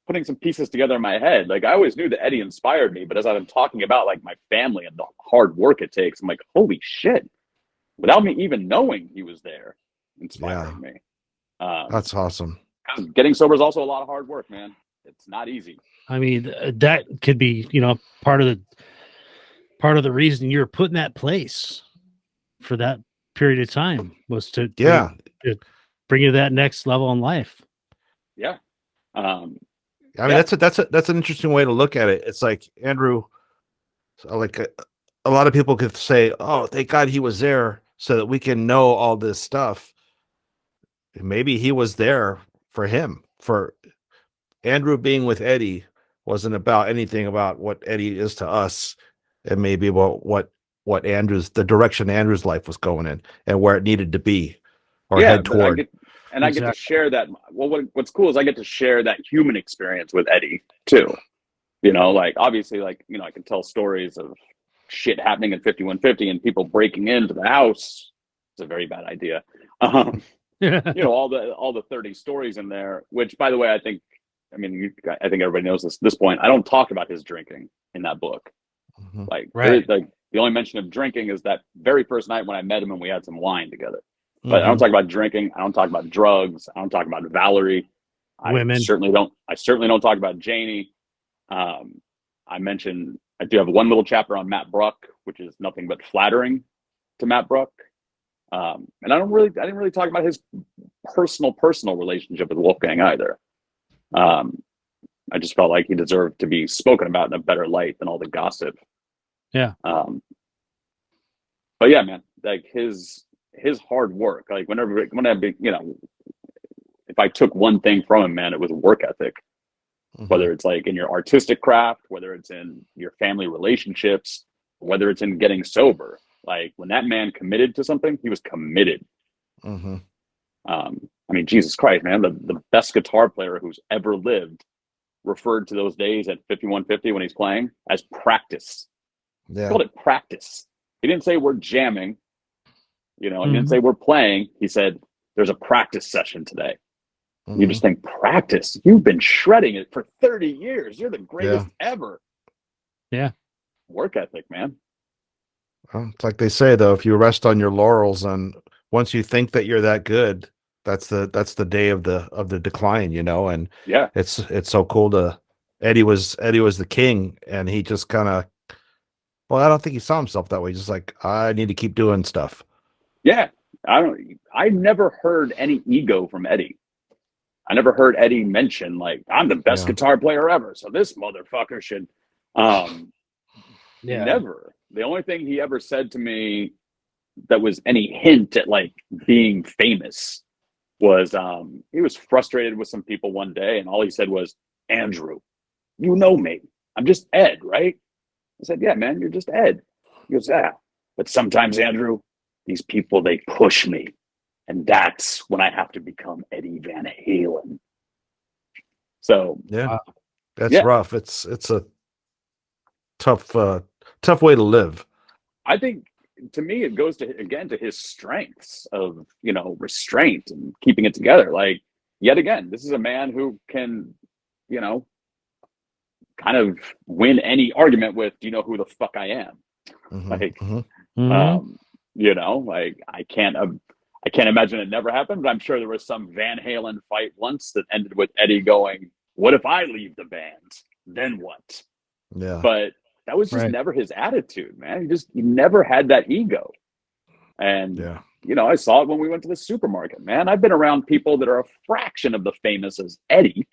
putting some pieces together in my head. Like I always knew that Eddie inspired me, but as I've been talking about like my family and the hard work it takes, I'm like, holy shit! Without me even knowing he was there, inspiring me. That's awesome. Because getting sober is also a lot of hard work, man. It's not easy. I mean, that could be, you know, part of the reason you're put in that place for that period of time was to bring you to that next level in life. Yeah. I mean, that's an interesting way to look at it. It's like Andrew, like a lot of people could say, "Oh, thank God he was there so that we can know all this stuff." Maybe he was there for him, for Andrew being with Eddie wasn't about anything about what Eddie is to us, and maybe about what Andrew's, the direction Andrew's life was going in and where it needed to be or Yeah, head but I toward. get I get to share that. Well, what's cool is I get to share that human experience with Eddie too. You know, like obviously, like, you know, I can tell stories of shit happening at 5150 and people breaking into the house. It's a very bad idea. You know, all the 30 stories in there. Which, by the way, I think everybody knows this point. I don't talk about his drinking in that book. Mhm. Like, Right. the only mention of drinking is that very first night when I met him and we had some wine together. But I Mhm. don't talk about drinking. I don't talk about drugs. I don't talk about Valerie. Women. I certainly don't talk about Janie. I do have one little chapter on Matt Bruck, which is nothing but flattering to Matt Bruck. And I didn't really talk about his personal relationship with Wolfgang either. I just felt like he deserved to be spoken about in a better light than all the gossip. Yeah. But yeah, man, like his hard work. Like whenever you know, if I took one thing from him, man, it was work ethic. Mhm. Whether it's like in your artistic craft, whether it's in your family relationships, whether it's in getting sober. Like when that man committed to something, he was committed. Mhm. I mean, Jesus Christ, man, the best guitar player who's ever lived referred to those days at 5150 when he's playing as practice. He Yeah. called it practice. He didn't say we're jamming, you know, he didn't Mhm. say we're playing. He said there's a practice session today. You Mhm. just think, practice? You've been shredding it for 30 years. You're the greatest ever. Yeah. Work ethic, man. Well, it's like they say though, if you rest on your laurels, and once you think that you're that good, that's the day of the decline, you know. And Yeah. it's so cool to Eddie was the king, and he just kind of, well, I don't think he saw himself that way. Just like, I need to keep doing stuff. Yeah. I never heard any ego from Eddie. I never heard Eddie mention like, I'm the best Yeah. guitar player ever, so this motherfucker should Yeah. never. The only thing he ever said to me that was any hint at like being famous was he was frustrated with some people one day and all he said was, Andrew, you know me. I'm just Ed, right? I said, yeah, man, you're just Ed. He goes, yeah. But sometimes, Andrew, these people, they push me. And that's when I have to become Eddie Van Halen. So, Yeah. Wow. That's yeah, rough. It's a tough way to live. I think to me, it goes to, again, to his strengths of, you know, restraint and keeping it together. Like, yet again, this is a man who can, you know, kind of win any argument with, do you know who the fuck I am? Mhm. Like, Mhm. Mhm. you know, like I can't imagine it never happened, but I'm sure there was some Van Halen fight once that ended with Eddie going, what if I leave the band? Then what? Yeah. But that was just Right. never his attitude, man. He never had that ego. And, Yeah. you know, I saw it when we went to the supermarket, man. I've been around people that are a fraction of the famous as Eddie,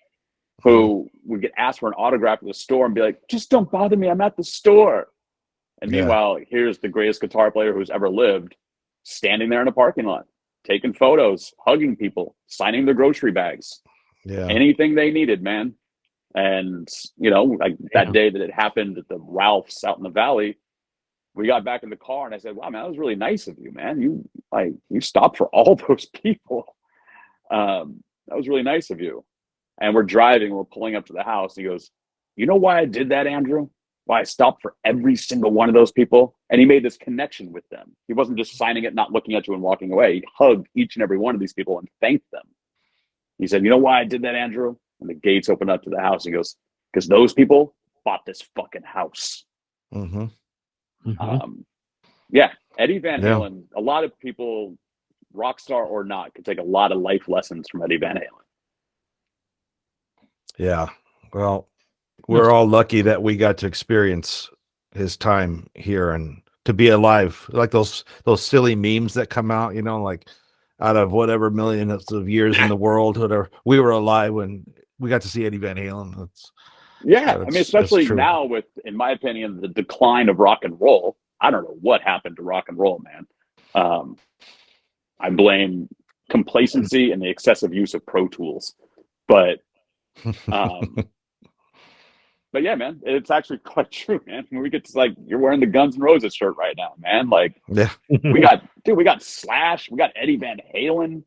Mhm. who would get asked for an autograph at the store and be like, just don't bother me. I'm at the store. And Yeah. meanwhile, here's the greatest guitar player who's ever lived, standing there in a parking lot, taking photos, hugging people, signing their grocery bags, Yeah. anything they needed, man. And, you know, like that Yeah. day that it happened at the Ralph's out in the valley, we got back in the car and I said, wow, man, that was really nice of you, man. You stopped for all those people. That was really nice of you. And we're driving, we're pulling up to the house. He goes, you know why I did that, Andrew? Why I stopped for every single one of those people? And he made this connection with them. He wasn't just signing it, not looking at you and walking away. He hugged each and every one of these people and thanked them. He said, you know why I did that, Andrew? And the gates opened up to the house. He goes, because those people bought this fucking house. Mhm. Um, yeah, Eddie Van Yeah. Halen, a lot of people, rock star or not, could take a lot of life lessons from Eddie Van Halen. Yeah. Well, we're all lucky that we got to experience his time here and to be alive. Like those silly memes that come out, you know, like out of whatever millions of years in the world, whatever, we were alive when we got to see Eddie Van Halen. Yeah, I mean, That's especially true. now with, in my opinion, the decline of rock and roll. I don't know what happened to rock and roll, man. I blame complacency and the excessive use of Pro Tools, but but yeah, man, it's actually quite true, man. When we get to like, you're wearing the Guns N' Roses shirt right now, man. Like, Yeah. we got Slash, we got Eddie Van Halen,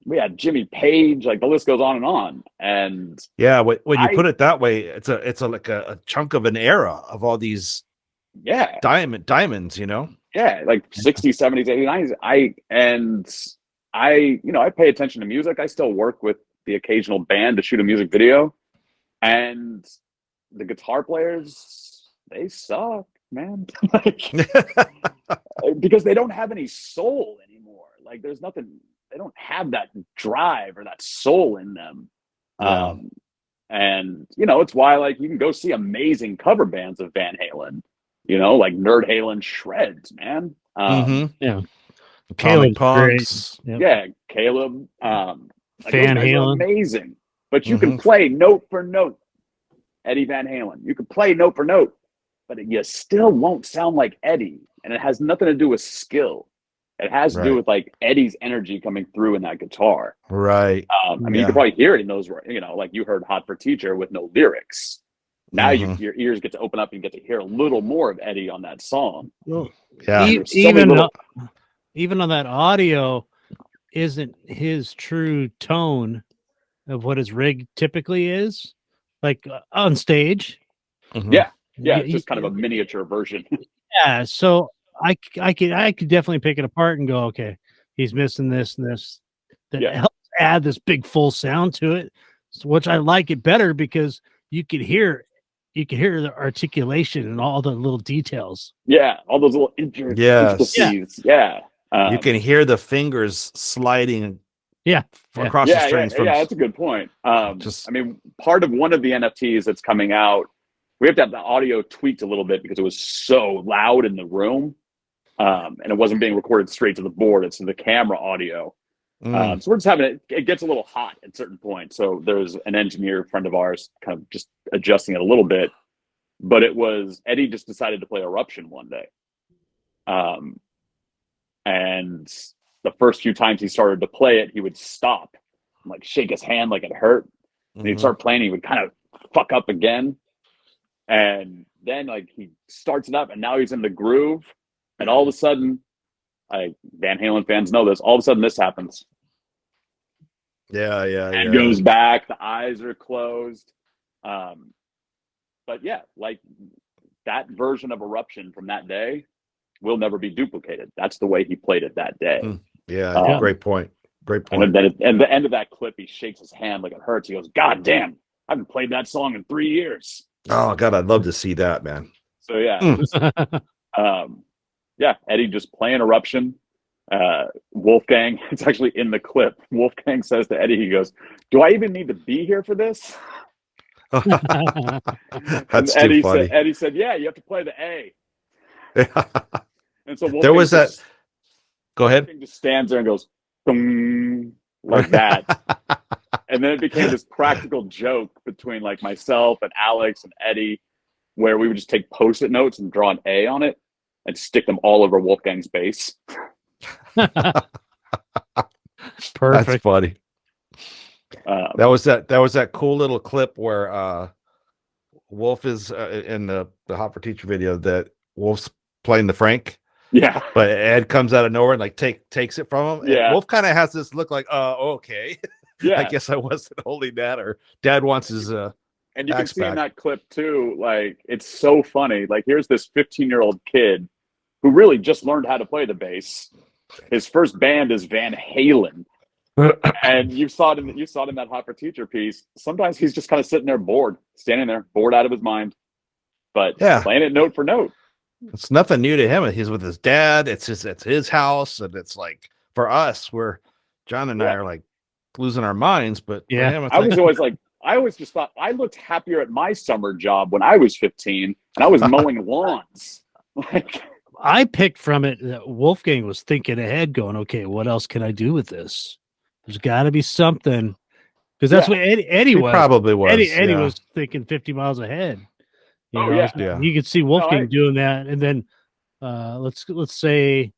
we had Jimmy Page, like the list goes on and on. And Yeah, when you put it that way, it's a like a chunk of an era of all these yeah, diamonds, you know? yeah, like 60s, 70s, 80s, 90s. I pay attention to music. I still work with the occasional band to shoot a music video. And the guitar players, they suck, man. Like, because they don't have any soul anymore. Like, there's nothing, they don't have that drive or that soul in them. Yeah. And it's why, like, you can go see amazing cover bands of Van Halen, like Nerd Halen shreds, man. Yeah. Comic Caleb's Punks. great. Yep. Yeah, Caleb. Like, Van those guys are Halen. amazing. But you can play note for note Eddie Van Halen. You can play note for note, but you still won't sound like Eddie. And it has nothing to do with skill. It has to do with like Eddie's energy coming through in that guitar. Right. I mean, you can probably hear it in those, like you heard Hot for Teacher with no lyrics. Now your ears get to open up and get to hear a little more of Eddie on that song. Well, Yeah. even on that audio isn't his true tone of what his rig typically is, like on stage. Yeah, it's just kind of a miniature version. Yeah, so I could definitely pick it apart and go, okay, he's missing this and this. That helps add this big full sound to it, which I like it better because you could hear the articulation and all the little details. Yeah, all those little intricacies. Yeah. You can hear the fingers sliding. Across the strings. Yeah, that's a good point. I mean, part of one of the NFTs that's coming out, we have to have the audio tweaked a little bit because it was so loud in the room, and it wasn't being recorded straight to the board. It's the camera audio. So we're just having it gets a little hot at certain points. So there's an engineer friend of ours kind of just adjusting it a little bit. But it was Eddie just decided to play Eruption one day. And the first few times he started to play it, he would stop and like shake his hand like it hurt. And he'd start playing, he would kind of fuck up again. And then like he starts it up and now he's in the groove. And all of a sudden, Van Halen fans know this, all of a sudden this happens. And goes back, the eyes are closed. But yeah, like that version of Eruption from that day will never be duplicated. That's the way he played it that day. Great point. And then at the end of that clip, he shakes his hand like it hurts. He goes, "God damn, I haven't played that song in 3 years." Oh God, I'd love to see that, man. So yeah, Eddie just playing Eruption. Wolfgang, it's actually in the clip. Wolfgang says to Eddie, he goes, "Do I even need to be here for this?" That's too funny. Eddie said, "Yeah, you have to play the A." And so Wolfgang there was that. Go ahead. Wolfgang just stands there and goes, "Dong," like that. And then it became this practical joke between like myself and Alex and Eddie, where we would just take Post-it notes and draw an A on it and stick them all over Wolfgang's bass. Perfect. That's funny. That was that cool little clip where Wolf is in the Hot for Teacher video that Wolf's playing the Frank. Yeah. But Ed comes out of nowhere and like takes it from him. Yeah. And Wolf kind of has this look like, okay. Yeah. I guess I wasn't holding that, or Dad wants his and you can see in that clip too, like it's so funny. Like here's this 15-year-old kid who really just learned how to play the bass. His first band is Van Halen. And you saw it in that Hot for Teacher piece. Sometimes he's just kind of sitting there bored, standing there, bored out of his mind. But playing it note for note. It's nothing new to him. He's with his dad. It's his house, and it's like for us, John and I are like losing our minds. But for him, I always just thought I looked happier at my summer job when I was 15 and I was mowing lawns. Like I picked from it that Wolfgang was thinking ahead, going, okay, what else can I do with this? There's got to be something, because that's what Eddie was. Probably was. Eddie was thinking 50 miles ahead. You could see Wolfgang doing that, and then let's say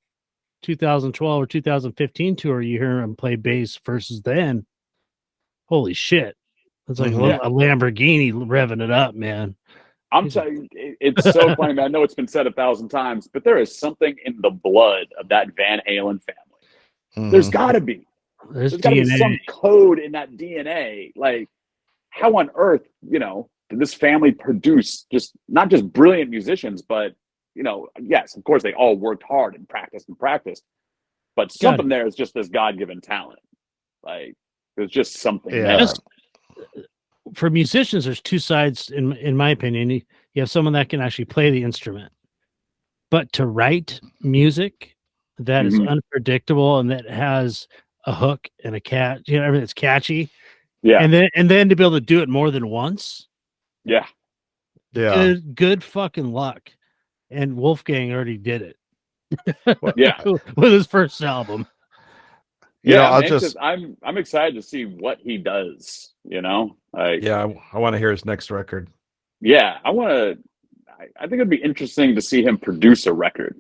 2012 or 2015 tour, you hear him play bass versus then. Holy shit! It's like Mhm. a Lamborghini revving it up, man. I'm telling you, it's so funny, man. I know it's been said 1,000 times, but there is something in the blood of that Van Halen family. There's Mhm. got to be. There's There's got to be DNA. some code in that DNA. Like, how on earth, did this family produce not just brilliant musicians, but, yes, of course, they all worked hard and practiced, but something there is just this God-given talent. Like, there's just something there. Just, for musicians, there's two sides, in my opinion. You have someone that can actually play the instrument, but to write music that is unpredictable and that has a hook and a everything that's catchy. Yeah. And then to be able to do it more than once. Yeah. Yeah. Good fucking luck. And Wolfgang already did it. Yeah. With his first album. I'm excited to see what he does, Like, I want to hear his next record. Yeah, I think it'd be interesting to see him produce a record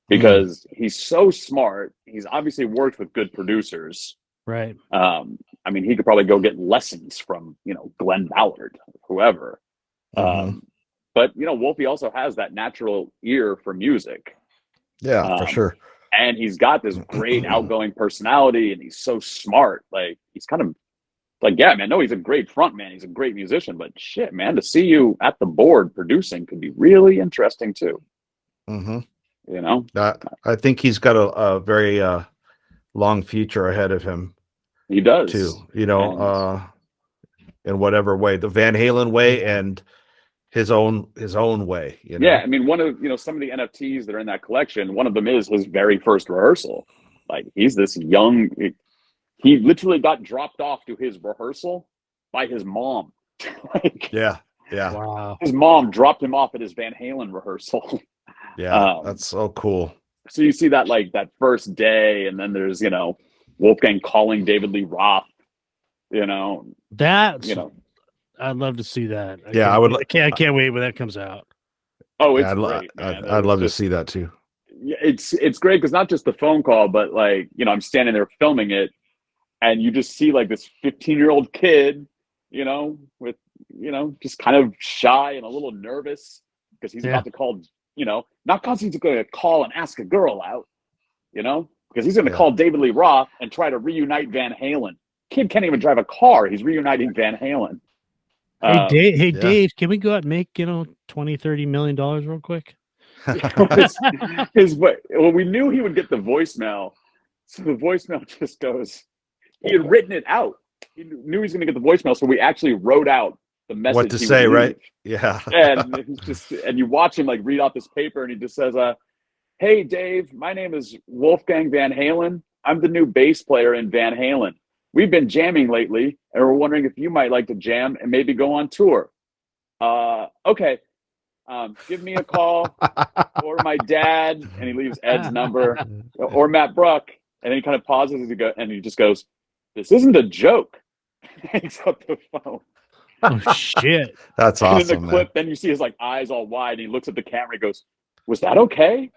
because he's so smart. He's obviously worked with good producers. Right. I mean, he could probably go get lessons from, Glenn Ballard, whoever. But, Wolfie also has that natural ear for music. Yeah, for sure. And he's got this great outgoing personality, and he's so smart. Like, he's kind of like, yeah, man, no, he's a great front man. He's a great musician, but shit, man, to see you at the board producing could be really interesting too. I think he's got a very long future ahead of him. He does too, in whatever way, the Van Halen way and his own way. Yeah, I mean, one of some of the NFTs that are in that collection, one of them is his very first rehearsal. Like, he's this young. He literally got dropped off to his rehearsal by his mom. Yeah. Wow. His mom dropped him off at his Van Halen rehearsal. Yeah, that's so cool. So you see that, like, that first day, and then there's, Wolfgang calling David Lee Roth, That's, I'd love to see that. I can't wait when that comes out. Oh, it's great, man. I'd love to see that too. Yeah, it's great because not just the phone call, but, like, I'm standing there filming it, and you just see, like, this 15-year-old kid, with, just kind of shy and a little nervous because he's about to call, not because he's going to call and ask a girl out, because he's going to call David Lee Roth and try to reunite Van Halen. Kid can't even drive a car. He's reuniting Van Halen. Hey, Dave, can we go out and make, $20-30 million real quick? Well, we knew he would get the voicemail. So the voicemail just goes, he had written it out. He knew he was going to get the voicemail. So we actually wrote out the message. What to say, right? Yeah. and you watch him, like, read out this paper, and he just says, hey, Dave, my name is Wolfgang Van Halen. I'm the new bass player in Van Halen. We've been jamming lately, and we're wondering if you might like to jam and maybe go on tour. Okay. Give me a call, or my dad, and he leaves Ed's number, or Matt Bruck, and then he kind of pauses and he just goes, "This isn't a joke." Hangs up the phone. Oh shit! That's and awesome. In the clip, then you see his, like, eyes all wide, and he looks at the camera and goes, "Was that okay?"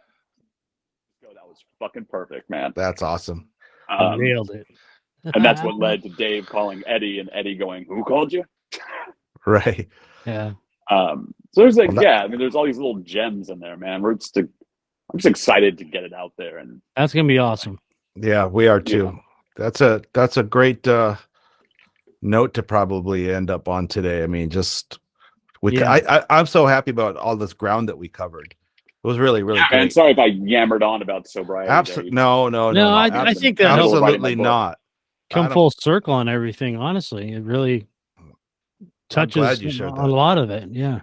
That was fucking perfect, man. That's awesome. Nailed it. And that's what led to Dave calling Eddie, and Eddie going, "Who called you?" Right. Yeah. So there's, like, I mean, there's all these little gems in there, man. I'm just excited to get it out there, and that's gonna be awesome. Yeah, we are too. That's a great note to probably end up on today. I mean, I'm so happy about all this ground that we covered. It was really, really great. And sorry if I yammered on about sobriety. Absolutely, no. I think that absolutely not. Come full circle on everything. Honestly, it really touches on a lot of it. Yeah.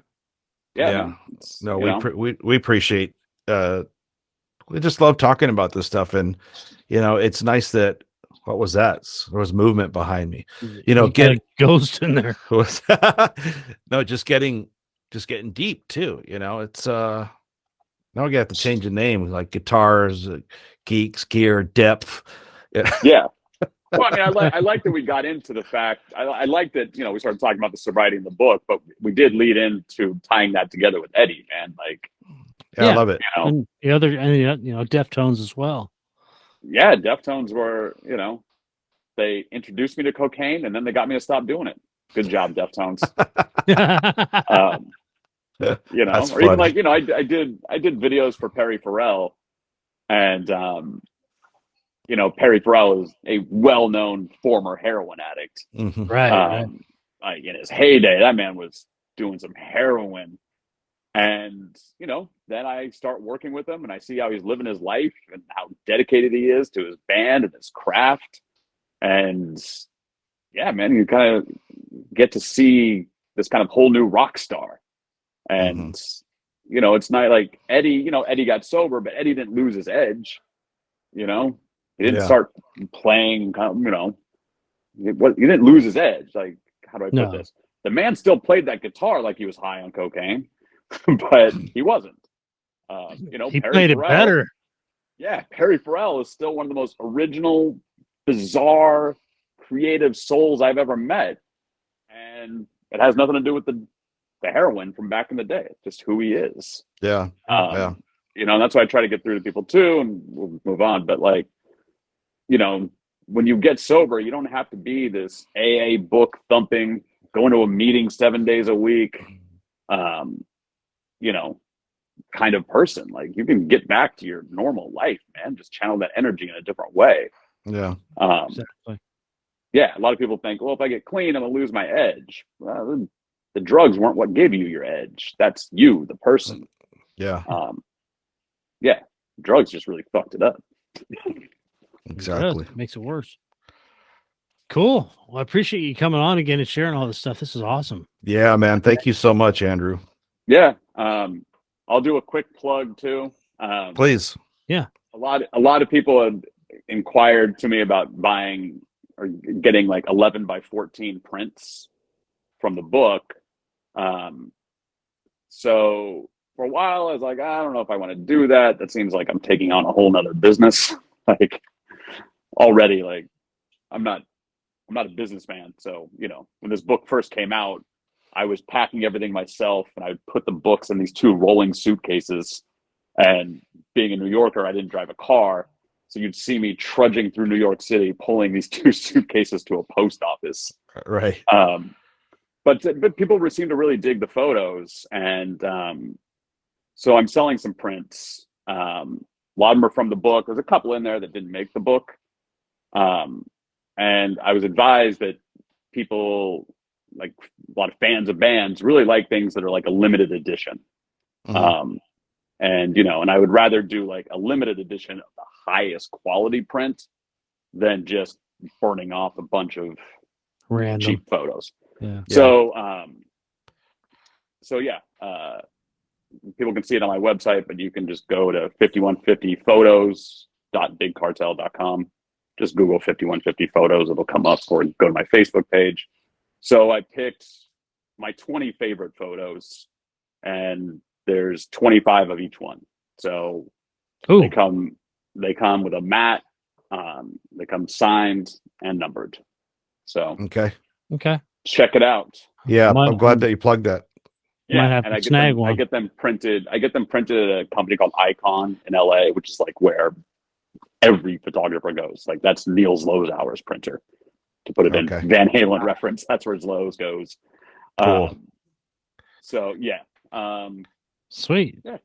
No, we appreciate. We just love talking about this stuff, and it's nice that. What was that? There was movement behind me. Get a ghost in there. No, just getting deep too. It's now we have to change the name, like guitars, geeks, gear, depth. Yeah. Well, I mean, I like that we got into the fact. I like that we started talking about the sobriety in the book, but we did lead into tying that together with Eddie, man. Like, I love it. And the other, Deftones as well. Yeah, Deftones were, they introduced me to cocaine, and then they got me to stop doing it. Good job, Deftones. That's or even funny. like, I did videos for Perry Farrell, and Perry Farrell is a well-known former heroin addict. Mhm. Right. Like in his heyday, that man was doing some heroin. And, then I start working with him and I see how he's living his life and how dedicated he is to his band and his craft. And yeah, man, you kind of get to see this kind of whole new rock star. And, it's not like Eddie, Eddie got sober, but Eddie didn't lose his edge. He didn't start playing, he didn't lose his edge. Like, how do I put this? The man still played that guitar like he was high on cocaine, but he wasn't. He Perry played Farrell, it better. Yeah, Perry Farrell is still one of the most original, bizarre, creative souls I've ever met. And it has nothing to do with the heroin from back in the day. It's just who he is. Yeah. And that's why I try to get through to people too, and we'll move on. But like, when you get sober, you don't have to be this AA book thumping, going to a meeting 7 days a week, kind of person. Like, you can get back to your normal life, man. Just channel that energy in a different way. Yeah. Exactly. Yeah. A lot of people think, well, if I get clean, I'm gonna lose my edge. Well, the drugs weren't what gave you your edge. That's you, the person. Yeah. Yeah. Drugs just really fucked it up. Exactly. It makes it worse. Cool. Well, I appreciate you coming on again and sharing all this stuff. This is awesome. Yeah, man. Thank you so much, Andrew. Yeah. I'll do a quick plug too. Please. Yeah. A lot of people have inquired to me about buying or getting like 11 by 14 prints from the book. So for a while I was like, I don't know if I want to do that. That seems like I'm taking on a whole nother business. Like, already, like, I'm not a businessman. So, when this book first came out, I was packing everything myself, and I would put the books in these 2 rolling suitcases. And being a New Yorker, I didn't drive a car. So you'd see me trudging through New York City, pulling these 2 suitcases to a post office. Right. But people seem to really dig the photos. And so I'm selling some prints. A lot of them are from the book. There's a couple in there that didn't make the book. And I was advised that people, like a lot of fans of bands, really like things that are like a limited edition. And I would rather do like a limited edition of the highest quality print than just burning off a bunch of Random cheap photos. Yeah. So people can see it on my website, but you can just go to 5150photos.bigcartel.com. Just Google 5150 photos. It'll come up, or go to my Facebook page. So I picked my 20 favorite photos, and there's 25 of each one. So they come with a mat. They come signed and numbered. So okay. Check it out. Yeah, I'm glad that you plugged that. Yeah, and I get them printed. I get them printed at a company called Icon in LA, which is like where every photographer goes. Like, that's Niels Lozauer's printer, to put it in Van Halen reference. That's where Lowe's goes. Cool. So yeah. Sweet. Yeah.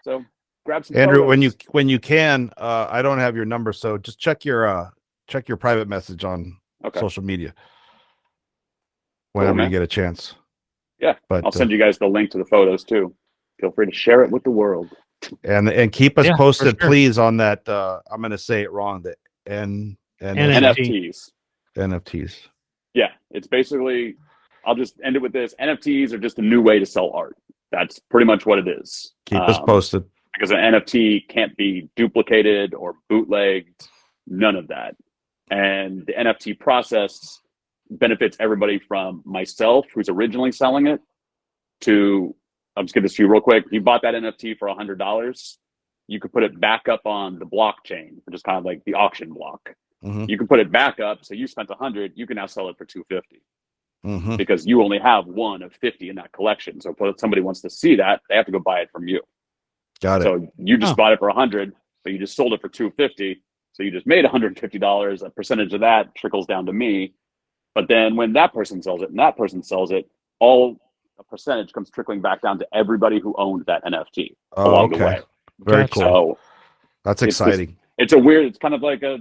So grab some Andrew, photos. when you can, I don't have your number, so just check your private message on social media whenever you get a chance. Yeah, but I'll send you guys the link to the photos too. Feel free to share it with the world. And keep us posted, please, on that. I'm going to say it wrong. The NFTs. NFTs. Yeah, it's basically. I'll just end it with this: NFTs are just a new way to sell art. That's pretty much what it is. Keep us posted. Because an NFT can't be duplicated or bootlegged. None of that. And the NFT process benefits everybody from myself, who's originally selling it, to, I'll just give this to you real quick. You bought that NFT for $100. You could put it back up on the blockchain, which is kind of like the auction block. You can put it back up. So you spent 100, you can now sell it for 250 because you only have one of 50 in that collection. So if somebody wants to see that, they have to go buy it from you. Got it. So you just bought it for 100, but you just sold it for 250. So you just made $150. A percentage of that trickles down to me. But then when that person sells it and that person sells it, all a percentage comes trickling back down to everybody who owned that NFT along the way. Very Gotcha. cool. So That's it's exciting. it's kind of like a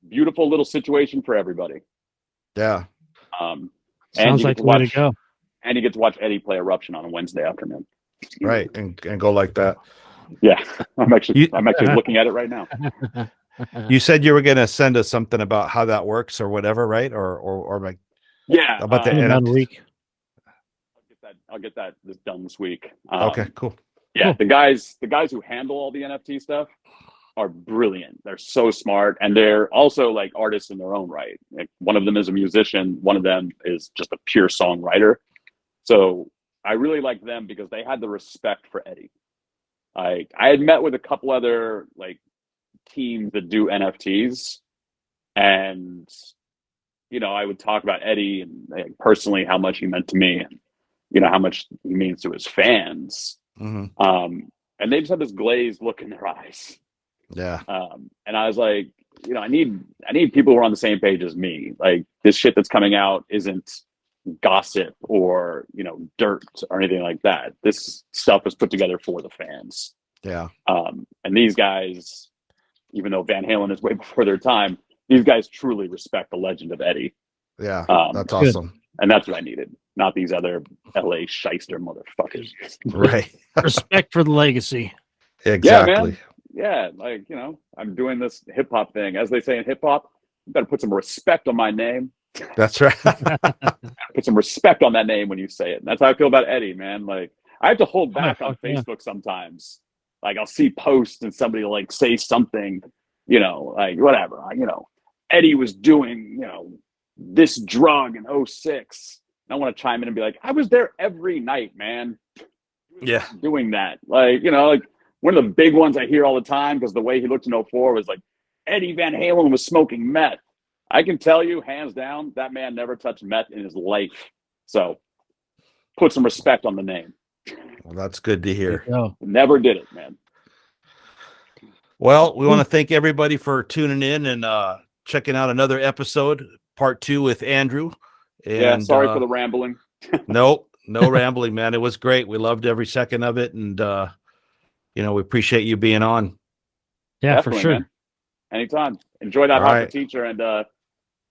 beautiful little situation for everybody. Yeah. And Sounds you like get the way to go. And you get to watch Eddie play Eruption on a Wednesday afternoon. Right. And go like that. Yeah, I'm actually You- looking at it right now. You said you were going to send us something about how that works or whatever, right? Or like Yeah, about the In about a NFTs? week. I'll get that done this week. Okay, cool. Yeah, Cool. the guys who handle all the NFT stuff are brilliant. They're so smart, and they're also like artists in their own right. Like, one of them is a musician. One of them is just a pure songwriter. So I really like them because they had the respect for Eddie. I had met with a couple other like teams that do NFTs, and I would talk about Eddie and like, personally how much he meant to me, and how much he means to his fans. Mm-hmm. And they just had this glazed look in their eyes. Yeah. And I was like, I need people who are on the same page as me. Like, this shit that's coming out isn't gossip or dirt or anything like that. This stuff was put together for the fans. Yeah. And these guys, even though Van Halen is way before their time, these guys truly respect the legend of Eddie. Yeah. That's Good. awesome. And that's what I needed, not these other LA shyster motherfuckers. Right. Respect for the legacy. Exactly. Yeah, like, I'm doing this hip hop thing. As they say in hip hop, you better put some respect on my name. That's right. Put some respect on that name when you say it. And that's how I feel about Eddie, man. Like, I have to hold back on yeah. Facebook sometimes. Like, I'll see posts and somebody will like say something, like whatever. Eddie was doing, this drug in 06. I want to chime in and be like, I was there every night, man. Yeah. Doing that. Like, like one of the big ones I hear all the time, because the way he looked in 04 was like, Eddie Van Halen was smoking meth. I can tell you, hands down, that man never touched meth in his life. So put some respect on the name. Well, that's good to hear. Never did it, man. Well, we want to thank everybody for tuning in and checking out another episode, part 2 with Andrew. And, yeah, sorry for the rambling. No rambling, man. It was great. We loved every second of it, and we appreciate you being on. Yeah, Definitely, for sure. Man. Anytime. Enjoy that All Hot right. for Teacher, and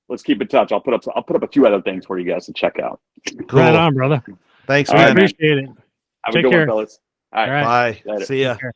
let's keep in touch. I'll put up a few other things for you guys to check out. Cool. Right on, brother. Thanks, All man. right, man. Appreciate it. Have Take a good care. one, fellas. All right. All right. Bye. Later. See ya. Take care.